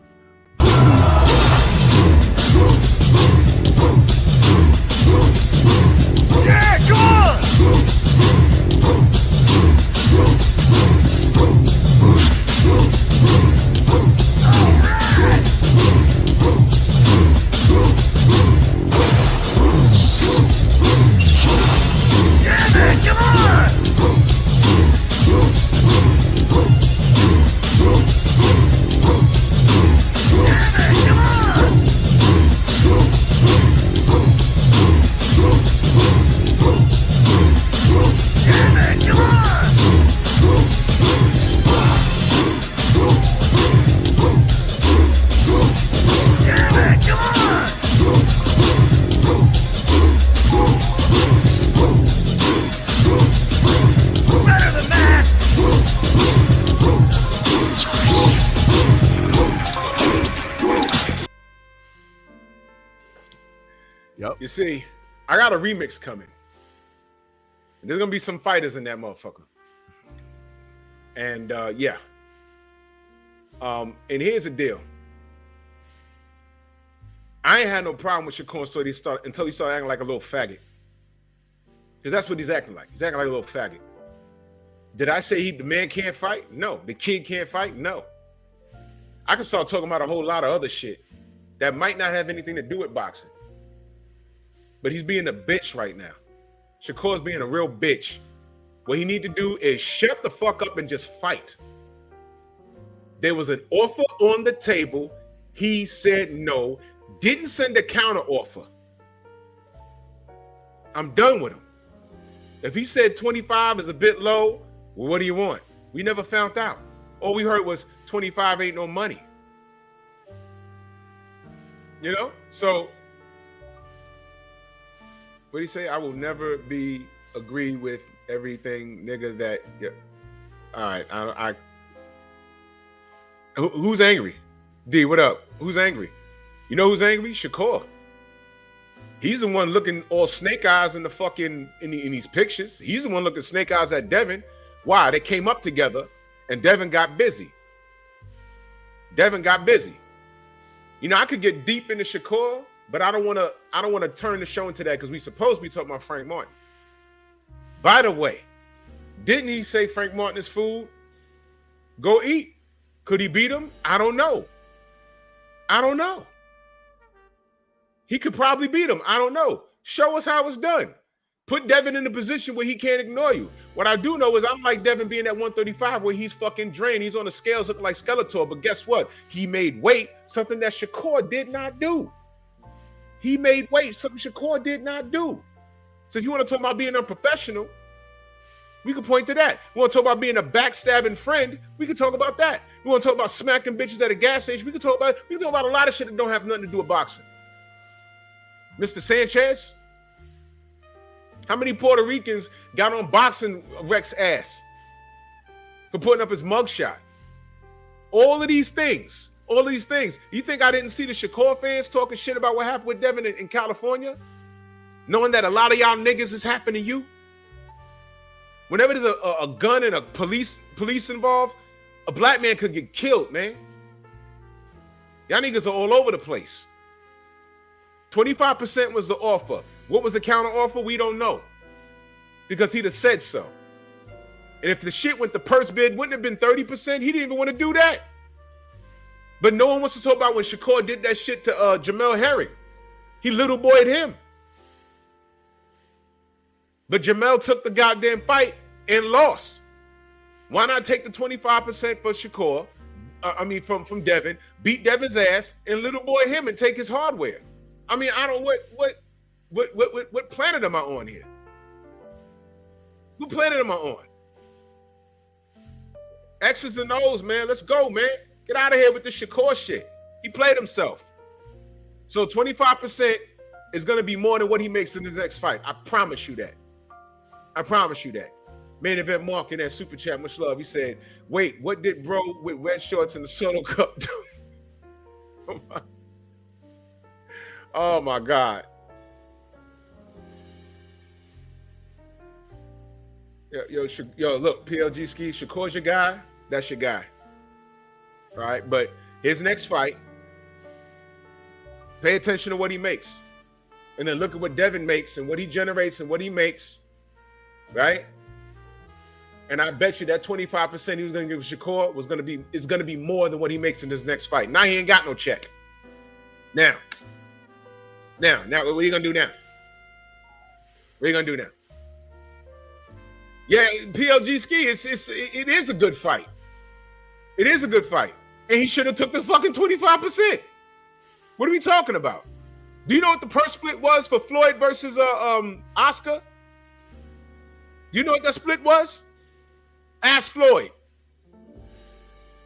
Yeah, come on! Yeah, man, come on! Yeah, man, come on! Yeah, man, come on! Yeah, man, come on! Better than that! Yep. You see, I got a remix coming. And there's gonna be some fighters in that motherfucker. And yeah. And here's the deal. I ain't had no problem with Shakur until he started acting like a little faggot. Because that's what he's acting like. He's acting like a little faggot. Did I say the man can't fight? No. The kid can't fight? No. I can start talking about a whole lot of other shit that might not have anything to do with boxing. But he's being a bitch right now. Shakur's being a real bitch. What he need to do is shut the fuck up and just fight. There was an offer on the table. He said no. Didn't send a counter offer. I'm done with him. If he said 25 is a bit low, well, what do you want? We never found out. All we heard was 25 ain't no money. You know? So, what do you say? I will never be agree with everything, nigga. That yeah. All right, who's angry? D, what up? Who's angry? You know who's angry? Shakur. He's the one looking all snake eyes in the fucking in these pictures. He's the one looking snake eyes at Devin. Why? They came up together, and Devin got busy. Devin got busy. You know, I could get deep into Shakur, but I don't want to turn the show into that because we supposed to be talking about Frank Martin. By the way, didn't he say Frank Martin is food? Go eat. Could he beat him? I don't know. I don't know. He could probably beat him. I don't know. Show us how it's done. Put Devin in a position where he can't ignore you. What I do know is I'm like Devin being at 135 where he's fucking drained. He's on the scales looking like Skeletor. But guess what? He made weight, something that Shakur did not do. He made weight, something Shakur did not do. So if you want to talk about being unprofessional, we can point to that. We want to talk about being a backstabbing friend. We can talk about that. We want to talk about smacking bitches at a gas station. We can talk about a lot of shit that don't have nothing to do with boxing. Mr. Sanchez, how many Puerto Ricans got on boxing Rex ass for putting up his mugshot? All of these things. You think I didn't see the Shakur fans talking shit about what happened with Devin in California? Knowing that a lot of y'all niggas is happening to you? Whenever there's a gun and a police involved, a black man could get killed, man. Y'all niggas are all over the place. 25% was the offer. What was the counter offer? We don't know. Because he'd have said so. And if the shit went the purse bid, wouldn't have been 30%? He didn't even want to do that. But no one wants to talk about when Shakur did that shit to Jamel Herring. He little boyed him. But Jamel took the goddamn fight and lost. Why not take the 25% for Shakur? From Devin, beat Devin's ass and little boy him and take his hardware. I mean, I don't what planet am I on here? What planet am I on? X's and O's, man. Let's go, man. Get out of here with the Shakur shit. He played himself. So 25% is going to be more than what he makes in the next fight. I promise you that. I promise you that. Main Event Mark in that super chat, much love. He said, wait, what did bro with red shorts and the Soto Cup do? Oh my God. Yo, look, PLG Ski, Shakur's your guy. That's your guy. All right, but his next fight, pay attention to what he makes. And then look at what Devin makes and what he generates and what he makes. Right? And I bet you that 25% he was going to give Shakur is going to be more than what he makes in his next fight. Now he ain't got no check. Now, what are you going to do now? What are you going to do now? Yeah, PLG Ski, it is a good fight. It is a good fight. And he should have took the fucking 25%. What are we talking about? Do you know what the purse split was for Floyd versus Oscar? Do you know what that split was? Ask Floyd.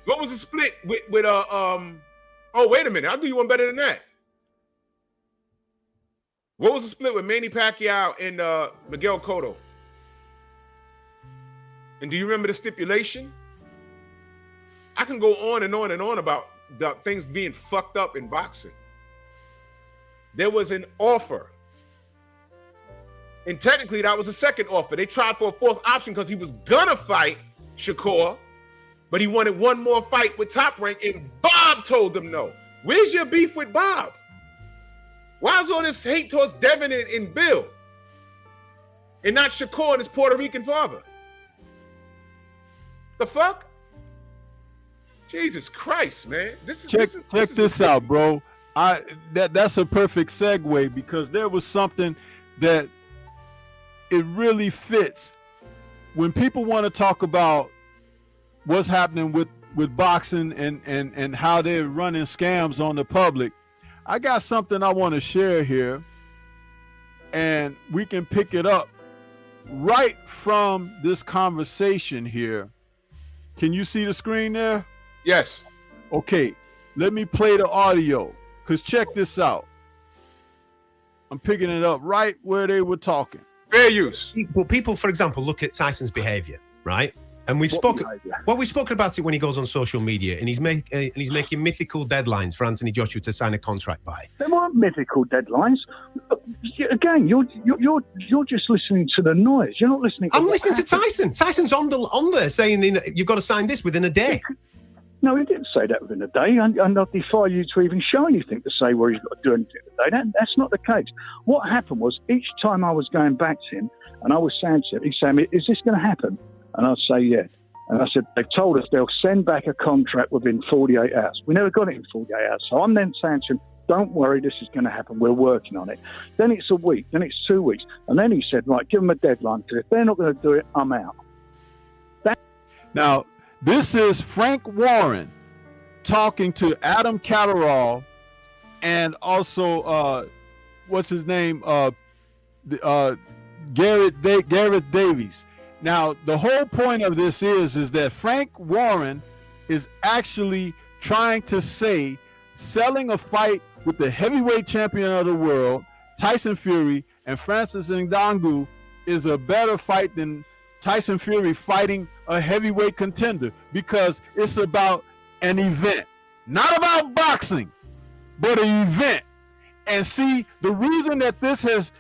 What was the split with oh, wait a minute. I'll do you one better than that. What was the split with Manny Pacquiao and Miguel Cotto? And do you remember the stipulation? I can go on and on and on about the things being fucked up in boxing. There was an offer. And technically, that was a second offer. They tried for a fourth option because he was gonna fight Shakur, but he wanted one more fight with Top Rank, and Bob told them no. Where's your beef with Bob? Why is all this hate towards Devin and Bill? And not Shakur and his Puerto Rican father? The fuck? Jesus Christ, man. Check this out, bro. That's a perfect segue because there was something that it really fits. When people want to talk about what's happening with boxing and how they're running scams on the public, I got something I want to share here, and we can pick it up right from this conversation here. Can you see the screen there? Yes. Okay, let me play the audio, because check this out. I'm picking it up right where they were talking. Fair use. People, for example, look at Tyson's behaviour, right? And we've spoken about it when he goes on social media, and he's making mythical deadlines for Anthony Joshua to sign a contract by. There weren't mythical deadlines. Again, you're just listening to the noise. You're not listening. I'm listening to Tyson. Tyson's on there saying you've got to sign this within a day. No, he didn't say that within a day, and I defy you to even show anything to say where he's got to do anything today. That's not the case. What happened was, each time I was going back to him, and I was saying to him, he's saying, "Is this going to happen?" And I'd say, "Yeah." And I said, "They've told us they'll send back a contract within 48 hours. We never got it in 48 hours. So I'm then saying to him, don't worry, this is going to happen. We're working on it." Then it's a week. Then it's 2 weeks. And then he said, "Right, give them a deadline, because if they're not going to do it, I'm out." Now, this is Frank Warren talking to Adam Catterall and also, what's his name? Garrett Davies. Now, the whole point of this is that Frank Warren is actually trying to say selling a fight with the heavyweight champion of the world, Tyson Fury, and Francis Ngannou is a better fight than Tyson Fury fighting a heavyweight contender, because it's about an event, not about boxing, but an event. And see, the reason that this has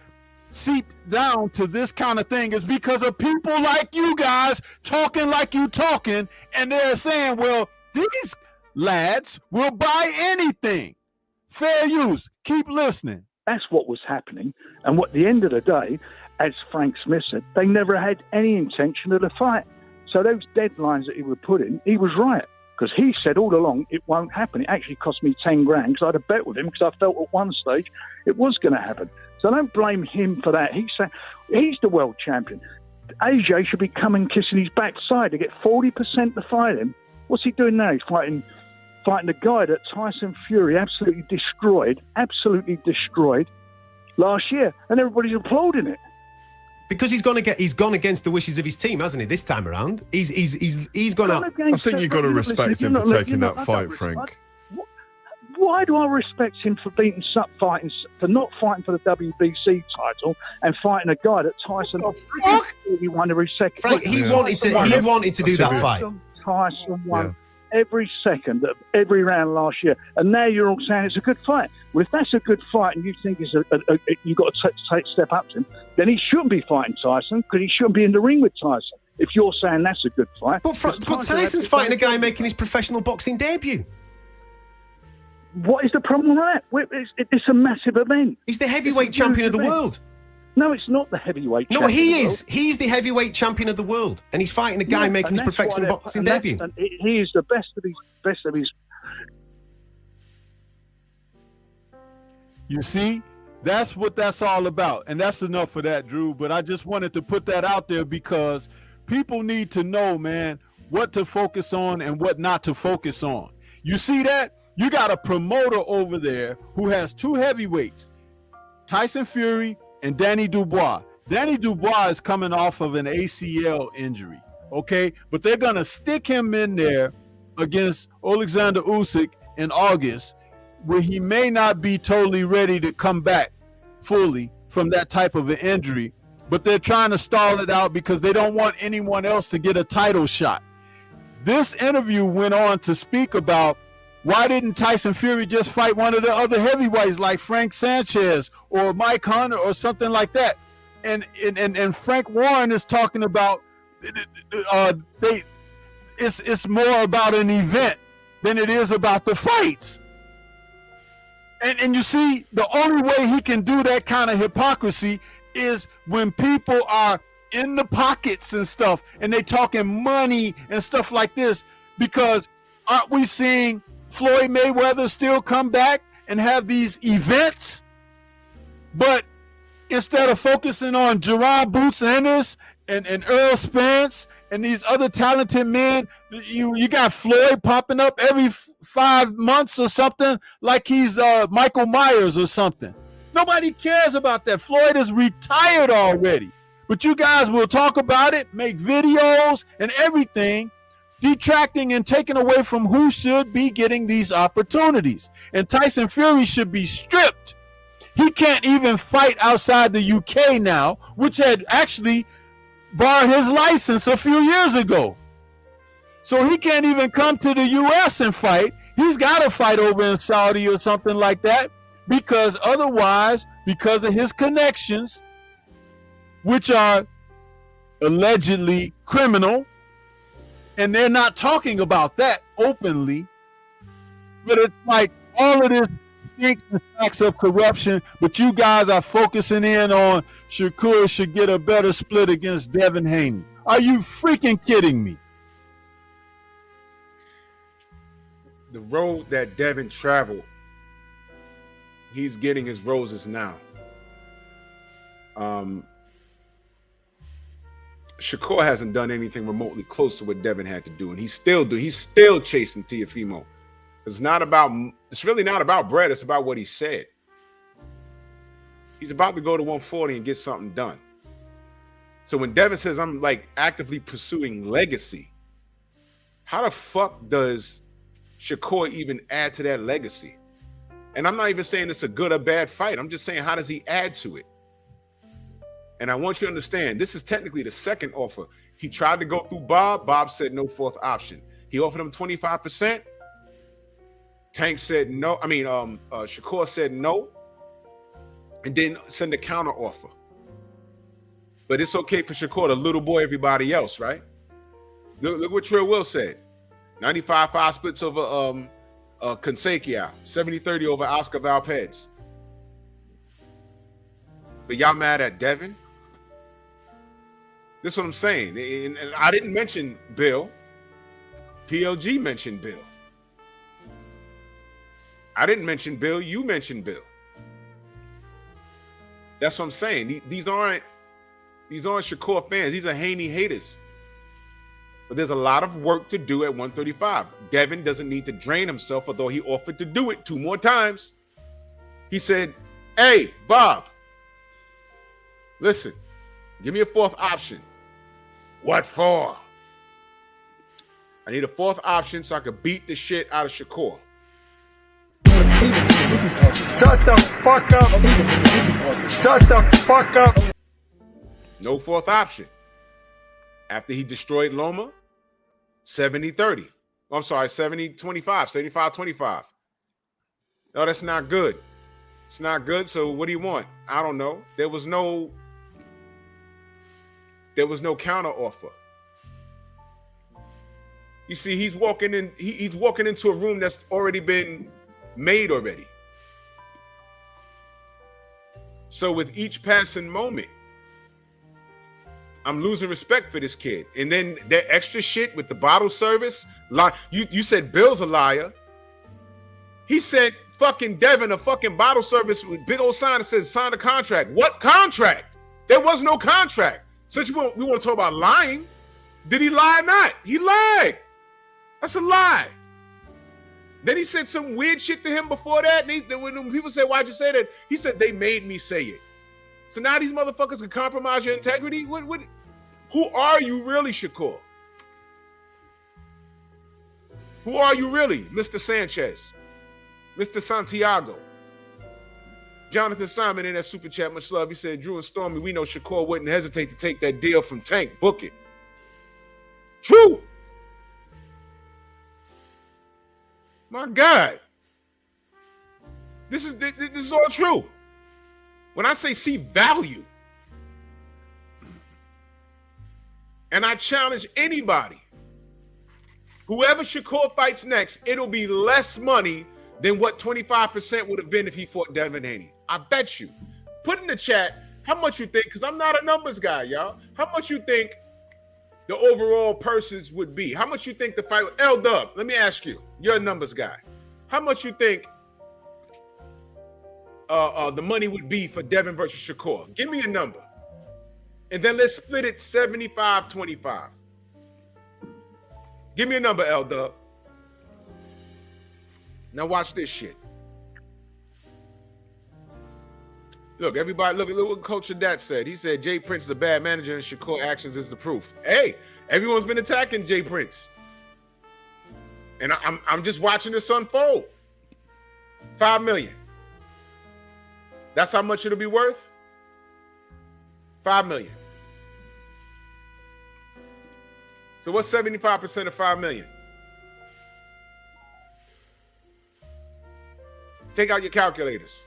seeped down to this kind of thing is because of people like you guys talking like you talking, and they're saying, well, these lads will buy anything. Fair use. Keep listening. That's what was happening. And at the end of the day, as Frank Smith said, they never had any intention of the fight. So those deadlines that he would put in, he was right. Because he said all along, it won't happen. It actually cost me 10 grand because I had a bet with him, because I felt at one stage it was going to happen. So don't blame him for that. He's the world champion. AJ should be coming kissing his backside to get 40% to fight him. What's he doing now? He's fighting the guy that Tyson Fury absolutely destroyed last year, and everybody's applauding it. Because he's gone against the wishes of his team, hasn't he? This time around, he's gone out. I think you've got to respect him for taking that fight, Frank. Why do I respect him for not fighting for the WBC title and fighting a guy that Tyson he won every second? Frank, he wanted to do that fight. Tyson won every second of every round last year, and now you're all saying it's a good fight. Well, if that's a good fight and you think you've got to step up to him, then he shouldn't be fighting Tyson, because he shouldn't be in the ring with Tyson. If you're saying that's a good fight. But Tyson's fighting a guy making his professional boxing debut. What is the problem with that? It's a massive event. He's the heavyweight champion of the world. No, it's not the heavyweight champion. No, he is. He's the heavyweight champion of the world, and he's fighting a guy making his professional boxing debut. And he is the best of his. You see, that's what that's all about. And that's enough for that, Drew. But I just wanted to put that out there because people need to know, man, what to focus on and what not to focus on. You see that? You got a promoter over there who has two heavyweights, Tyson Fury and Danny Dubois. Danny Dubois is coming off of an ACL injury, okay? But they're going to stick him in there against Alexander Usyk in August, where he may not be totally ready to come back fully from that type of an injury, but they're trying to stall it out because they don't want anyone else to get a title shot. This interview went on to speak about why didn't Tyson Fury just fight one of the other heavyweights like Frank Sanchez or Mike Hunter or something like that? And Frank Warren is talking about it's more about an event than it is about the fights. And you see, the only way he can do that kind of hypocrisy is when people are in the pockets and stuff and they talking money and stuff like this, because aren't we seeing Floyd Mayweather still come back and have these events? But instead of focusing on Jerron Boots Ennis and Earl Spence and these other talented men, you got Floyd popping up every 5 months or something like he's Michael Myers or something. Nobody cares about that. Floyd is retired already. But you guys will talk about it, make videos and everything, detracting and taking away from who should be getting these opportunities. And Tyson Fury should be stripped. He can't even fight outside the UK now, which had actually barred his license a few years ago. So he can't even come to the US and fight. He's got to fight over in Saudi or something like that, because otherwise, because of his connections, which are allegedly criminal, and they're not talking about that openly, but it's like all of this stinks and stacks of corruption, but you guys are focusing in on Shakur should get a better split against Devin Haney. Are you freaking kidding me? The road that Devin traveled, he's getting his roses now. Shakur hasn't done anything remotely close to what Devin had to do, and he's still chasing Teofimo. It's really not about bread, it's about what he said. He's about to go to 140 and get something done. So when Devin says I'm like actively pursuing legacy, how the fuck does Shakur even add to that legacy? And I'm not even saying it's a good or bad fight. I'm just saying, how does he add to it? And I want you to understand, this is technically the second offer. He tried to go through Bob. Bob said no fourth option. He offered him 25%. Tank said no. Shakur said no, and didn't send a counter offer. But it's okay for Shakur to little boy everybody else, right? Look what Trill Will said. 95-5 splits over Consequia. 70-30 over Oscar Valpez. But y'all mad at Devin? This is what I'm saying. And I didn't mention Bill. PLG mentioned Bill. I didn't mention Bill. You mentioned Bill. That's what I'm saying. These aren't Shakur fans. These are Haney haters. But there's a lot of work to do at 135. Devin doesn't need to drain himself, although he offered to do it 2 more times. He said, hey, Bob, listen, give me a fourth option. What for? I need a fourth option so I can beat the shit out of Shakur. Shut the fuck up. Shut the fuck up. No fourth option. After he destroyed Loma, 70-30. I'm sorry, 70-25, 75-25. No, that's not good. It's not good. So what do you want? I don't know. There was no counter offer. You see, he's walking into a room that's already been made already. So with each passing moment, I'm losing respect for this kid. And then that extra shit with the bottle service. You said Bill's a liar. He said fucking Devin a fucking bottle service with big old sign that says sign a contract. What contract? There was no contract. Since we want to talk about lying, did he lie or not? He lied. That's a lie. Then he said some weird shit to him before that. And when people say, why'd you say that? He said, they made me say it. So now these motherfuckers can compromise your integrity? Who are you really, Shakur? Who are you really, Mr. Sanchez? Mr. Santiago? Jonathan Simon in that super chat, much love. He said, Drew and Stormy, we know Shakur wouldn't hesitate to take that deal from Tank. Book it. True. My God. This is all true. When I say see value, and I challenge anybody, whoever Shakur fights next, it'll be less money than what 25% would have been if he fought Devin Haney. I bet you. Put in the chat how much you think, because I'm not a numbers guy, y'all. How much you think the overall purses would be? How much you think the fight with L-Dub? Let me ask you. You're a numbers guy. How much you think the money would be for Devin versus Shakur? Give me a number. And then let's split it 75-25. Give me a number, L-Dub. Now watch this shit. Look, everybody, look what Coach Dat said. He said Jay Prince is a bad manager and Shakur actions is the proof. Hey, everyone's been attacking Jay Prince. And I'm just watching this unfold. $5 million. That's how much it'll be worth? $5 million. So what's 75% of $5 million? Take out your calculators.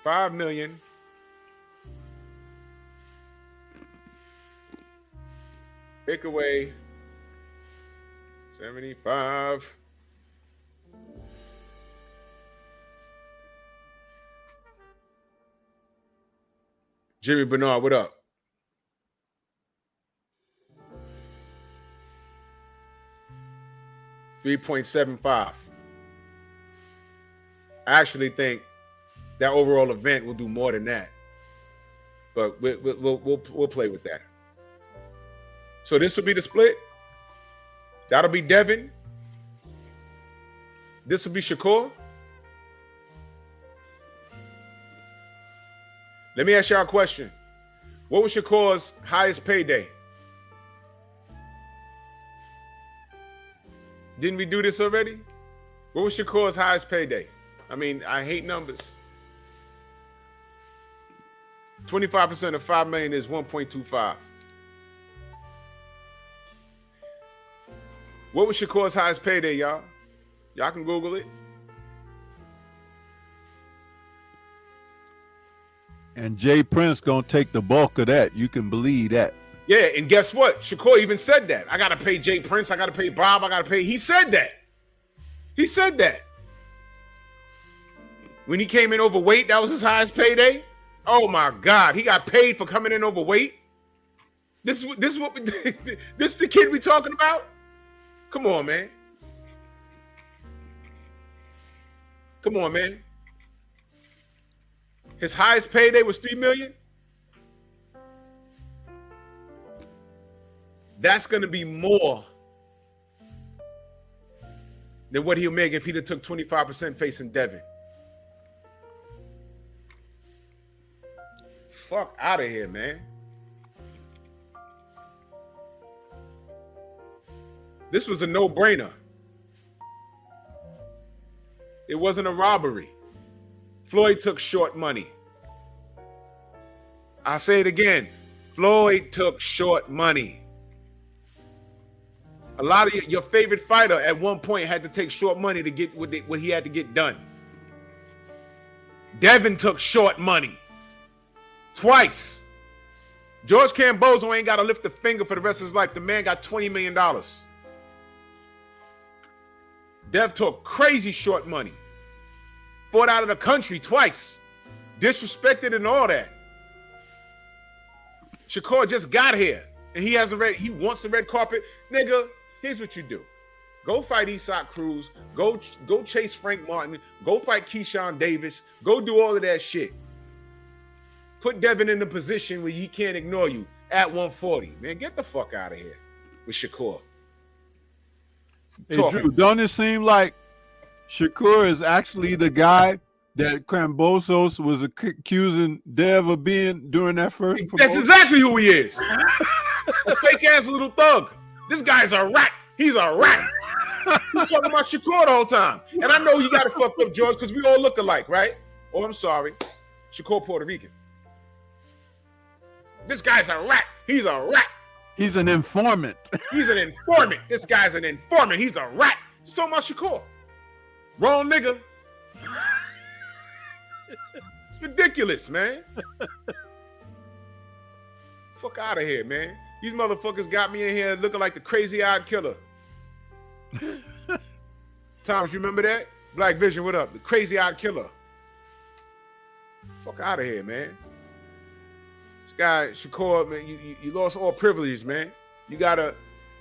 $5 million. Take away 75. Jimmy Bernard, what up? $3.75. I actually think that overall event will do more than that, but we'll play with that. So this will be the split. That'll be Devin. This will be Shakur. Let me ask y'all a question. What was Shakur's highest payday? Didn't we do this already? What was Shakur's highest payday? I mean, I hate numbers. 25% of $5 million is 1.25. What was Shakur's highest payday, y'all? Y'all can Google it. And Jay Prince gonna take the bulk of that. You can believe that. Yeah, and guess what? Shakur even said that. I gotta pay Jay Prince. I gotta pay Bob. I gotta pay. He said that. He said that. When he came in overweight, that was his highest payday. Oh my God, he got paid for coming in overweight. This is what this is the kid we talking about. Come on, man. Come on, man. His highest payday was $3 million. That's going to be more than what he'll make if he'd have took 25% facing Devin. Fuck out of here, man. This was a no-brainer. It wasn't a robbery. Floyd took short money. I'll say it again. Floyd took short money. A lot of your favorite fighter at one point had to take short money to get what he had to get done. Devin took short money. Twice. George Cambozo ain't got to lift a finger for the rest of his life. The man got $20 million. Dev took crazy short money. Fought out of the country twice. Disrespected and all that. Shakur just got here. And he wants the red carpet. Nigga, here's what you do. Go fight Isaac Cruz. Go chase Frank Martin. Go fight Keyshawn Davis. Go do all of that shit. Put Devin in the position where he can't ignore you at 140. Man, get the fuck out of here with Shakur. Hey, Drew, don't it seem like Shakur is actually the guy that Cambosos was accusing Dev of being during that first promotion? That's exactly who he is. A fake-ass little thug. This guy's a rat. He's a rat. He's talking about Shakur the whole time. And I know you got it fucked up, George, because we all look alike, right? Oh, I'm sorry. Shakur Puerto Rican. This guy's a rat. He's a rat. He's an informant. He's an informant. This guy's an informant. He's a rat. He's talking about Shakur. Wrong nigga. It's ridiculous, man. Fuck out of here, man. These motherfuckers got me in here looking like the crazy-eyed killer. Thomas, you remember that? Black Vision, what up? The crazy-eyed killer. Fuck out of here, man. This guy, Shakur, man, you lost all privileges, man. You got to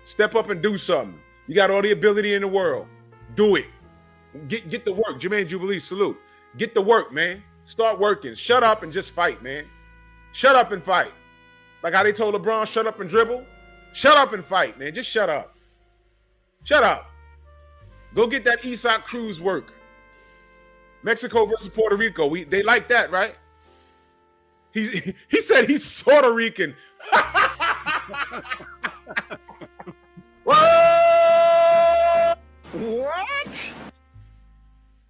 step up and do something. You got all the ability in the world. Do it. Get the work. Jermaine Jubilee, salute. Get the work, man. Start working. Shut up and just fight, man. Shut up and fight. Like how they told LeBron, shut up and dribble. Shut up and fight, man. Just shut up. Shut up. Go get that Isaac Cruz work. Mexico versus Puerto Rico. They like that, right? He said he's Puerto Rican. What?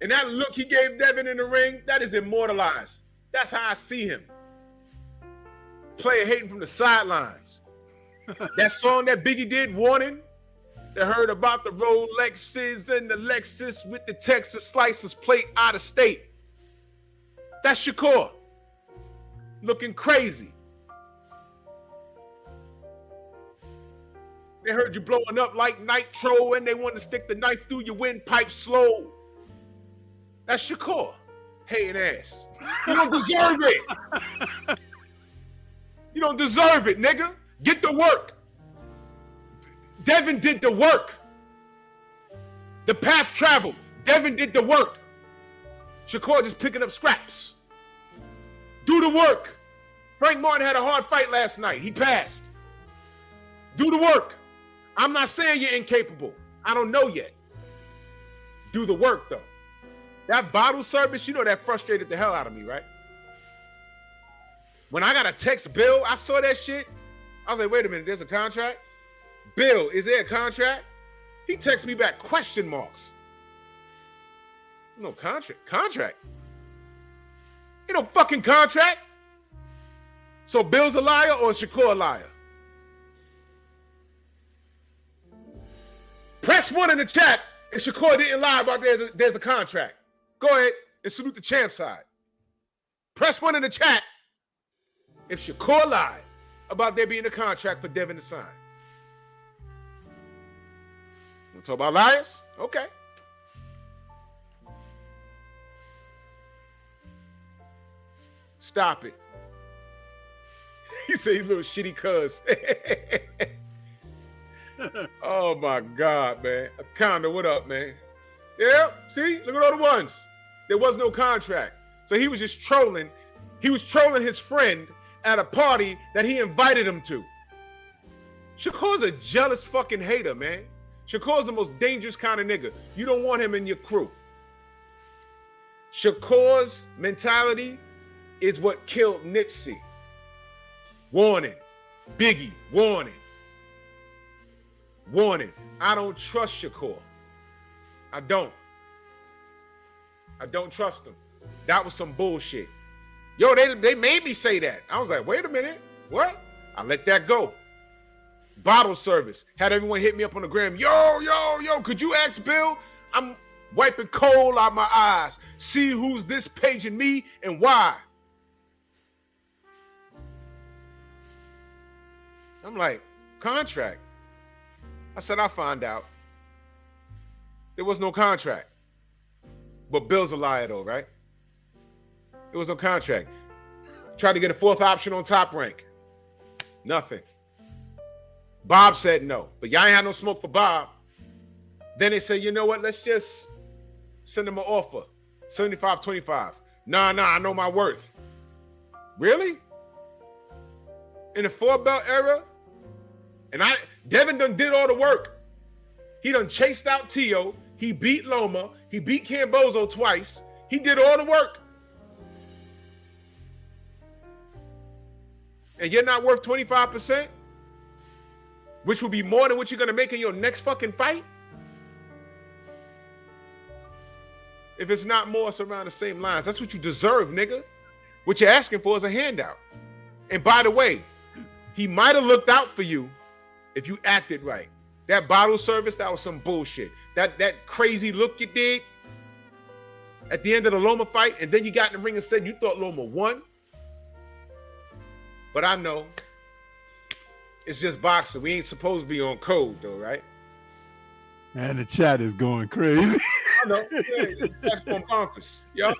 And that look he gave Devin in the ring, that is immortalized. That's how I see him. Player hating from the sidelines. That song that Biggie did, Warning, that heard about the Rolexes and the Lexus with the Texas Slices plate out of state. That's Shakur. Looking crazy. They heard you blowing up like nitro and they want to stick the knife through your windpipe slow. That's Shakur. Hating ass. You don't deserve it. You don't deserve it, nigga. Get to work. Devin did the work. The path traveled. Devin did the work. Shakur just picking up scraps. Do the work. Frank Martin had a hard fight last night. He passed. Do the work. I'm not saying you're incapable. I don't know yet. Do the work, though. That bottle service, you know that frustrated the hell out of me, right? When I got a text Bill, I saw that shit. I was like, wait a minute, there's a contract? Bill, is there a contract? He texted me back, question marks. No contract. Contract? Ain't no fucking contract. So Bill's a liar or is Shakur a liar? Press 1 in the chat if Shakur didn't lie about there's a contract. Go ahead and salute the champ side. Press 1 in the chat if Shakur lied about there being a contract for Devin to sign. Want to talk about liars? Okay. Stop it. He said he's a little shitty cuz. Oh my God, man. Akonda, what up, man? Yeah, see? Look at all the ones. There was no contract. So he was just trolling. He was trolling his friend at a party that he invited him to. Shakur's a jealous fucking hater, man. Shakur's the most dangerous kind of nigga. You don't want him in your crew. Shakur's mentality is what killed Nipsey. Warning. Biggie, warning. Warning. I don't trust Shakur. I don't trust him. That was some bullshit. Yo, they made me say that. I was like, wait a minute. What? I let that go. Bottle service. Had everyone hit me up on the gram. Yo, could you ask Bill? I'm wiping coal out my eyes. See who's this paging me and why. I'm like, contract. I said, I'll find out. There was no contract. But Bill's a liar, though, right? There was no contract. Tried to get a 4th option on Top Rank. Nothing. Bob said no. But y'all ain't had no smoke for Bob. Then they said, you know what? Let's just send him an offer. 75-25. Nah, I know my worth. Really? In the 4-belt era? And Devin done did all the work. He done chased out Tio. He beat Loma. He beat Cambozo twice. He did all the work. And you're not worth 25%? Which will be more than what you're going to make in your next fucking fight? If it's not more, it's around the same lines. That's what you deserve, nigga. What you're asking for is a handout. And by the way, he might have looked out for you if you acted right. That bottle service, that was some bullshit. That crazy look you did at the end of the Loma fight, and then you got in the ring and said you thought Loma won. But I know it's just boxing. We ain't supposed to be on code, though, right? Man, the chat is going crazy. I know. Yeah, that's going bonkers. Yo.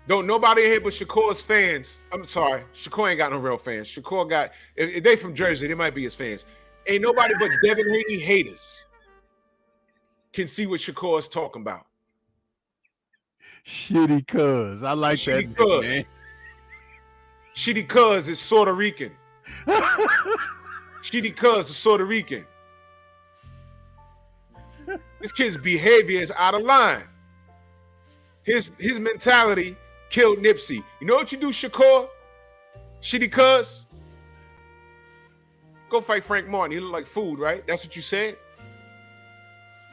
Don't nobody in here but Shakur's fans. I'm sorry. Shakur ain't got no real fans. Shakur got, if they from Jersey, they might be his fans. Ain't nobody but Devin Haney haters can see what Shakur is talking about. Shitty cuz. I like Shitty that, man. Shitty cuz is Puerto Rican. Shitty cuz is Puerto Rican. This kid's behavior is out of line. His mentality killed Nipsey. You know what you do, Shakur? Shitty cuz? Go fight Frank Martin. He look like food, right? That's what you said?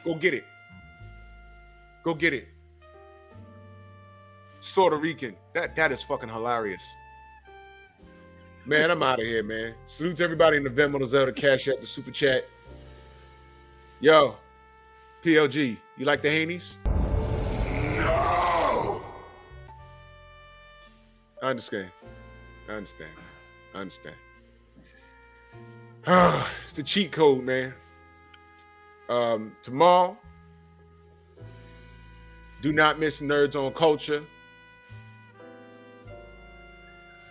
Go get it. Go get it. Puerto Rican. That is fucking hilarious. Man, I'm out of here, man. Salute to everybody in the Venmo, the Zelda, Cash App, the Super Chat. Yo, PLG, you like the Haneys? No! I understand. It's the cheat code, man. Tomorrow, do not miss Nerds on Culture.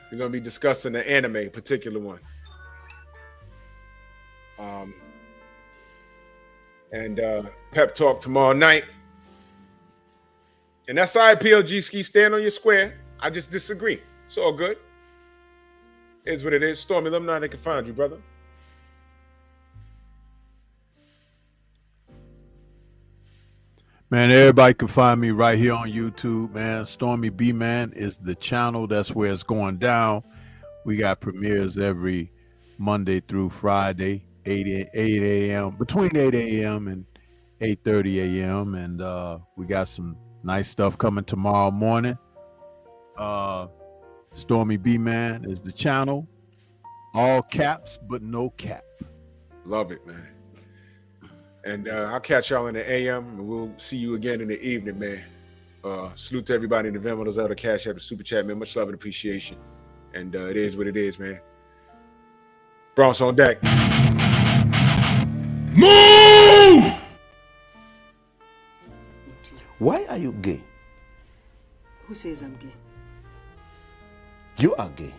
We're going to be discussing the anime, particular one. And Pep Talk tomorrow night. And that's all right, PLG Ski. Stand on your square. I just disagree. It's all good. It's what it is. Stormy, let them know how they can find you, brother. Man, everybody can find me right here on YouTube, man. Stormy B Man is the channel. That's where it's going down. We got premieres every Monday through Friday, 8 a.m. between 8 a.m. and 8:30 a.m. And we got some nice stuff coming tomorrow morning. Stormy B Man is the channel. All caps, but no cap. Love it, man. And I'll catch y'all in the AM, and we'll see you again in the evening, man. Salute to everybody in the Venmo, the Cash App, the Super Chat, man. Much love and appreciation. And it is what it is, man. Bronx on deck. Move! Why are you gay? Who says I'm gay? You are gay.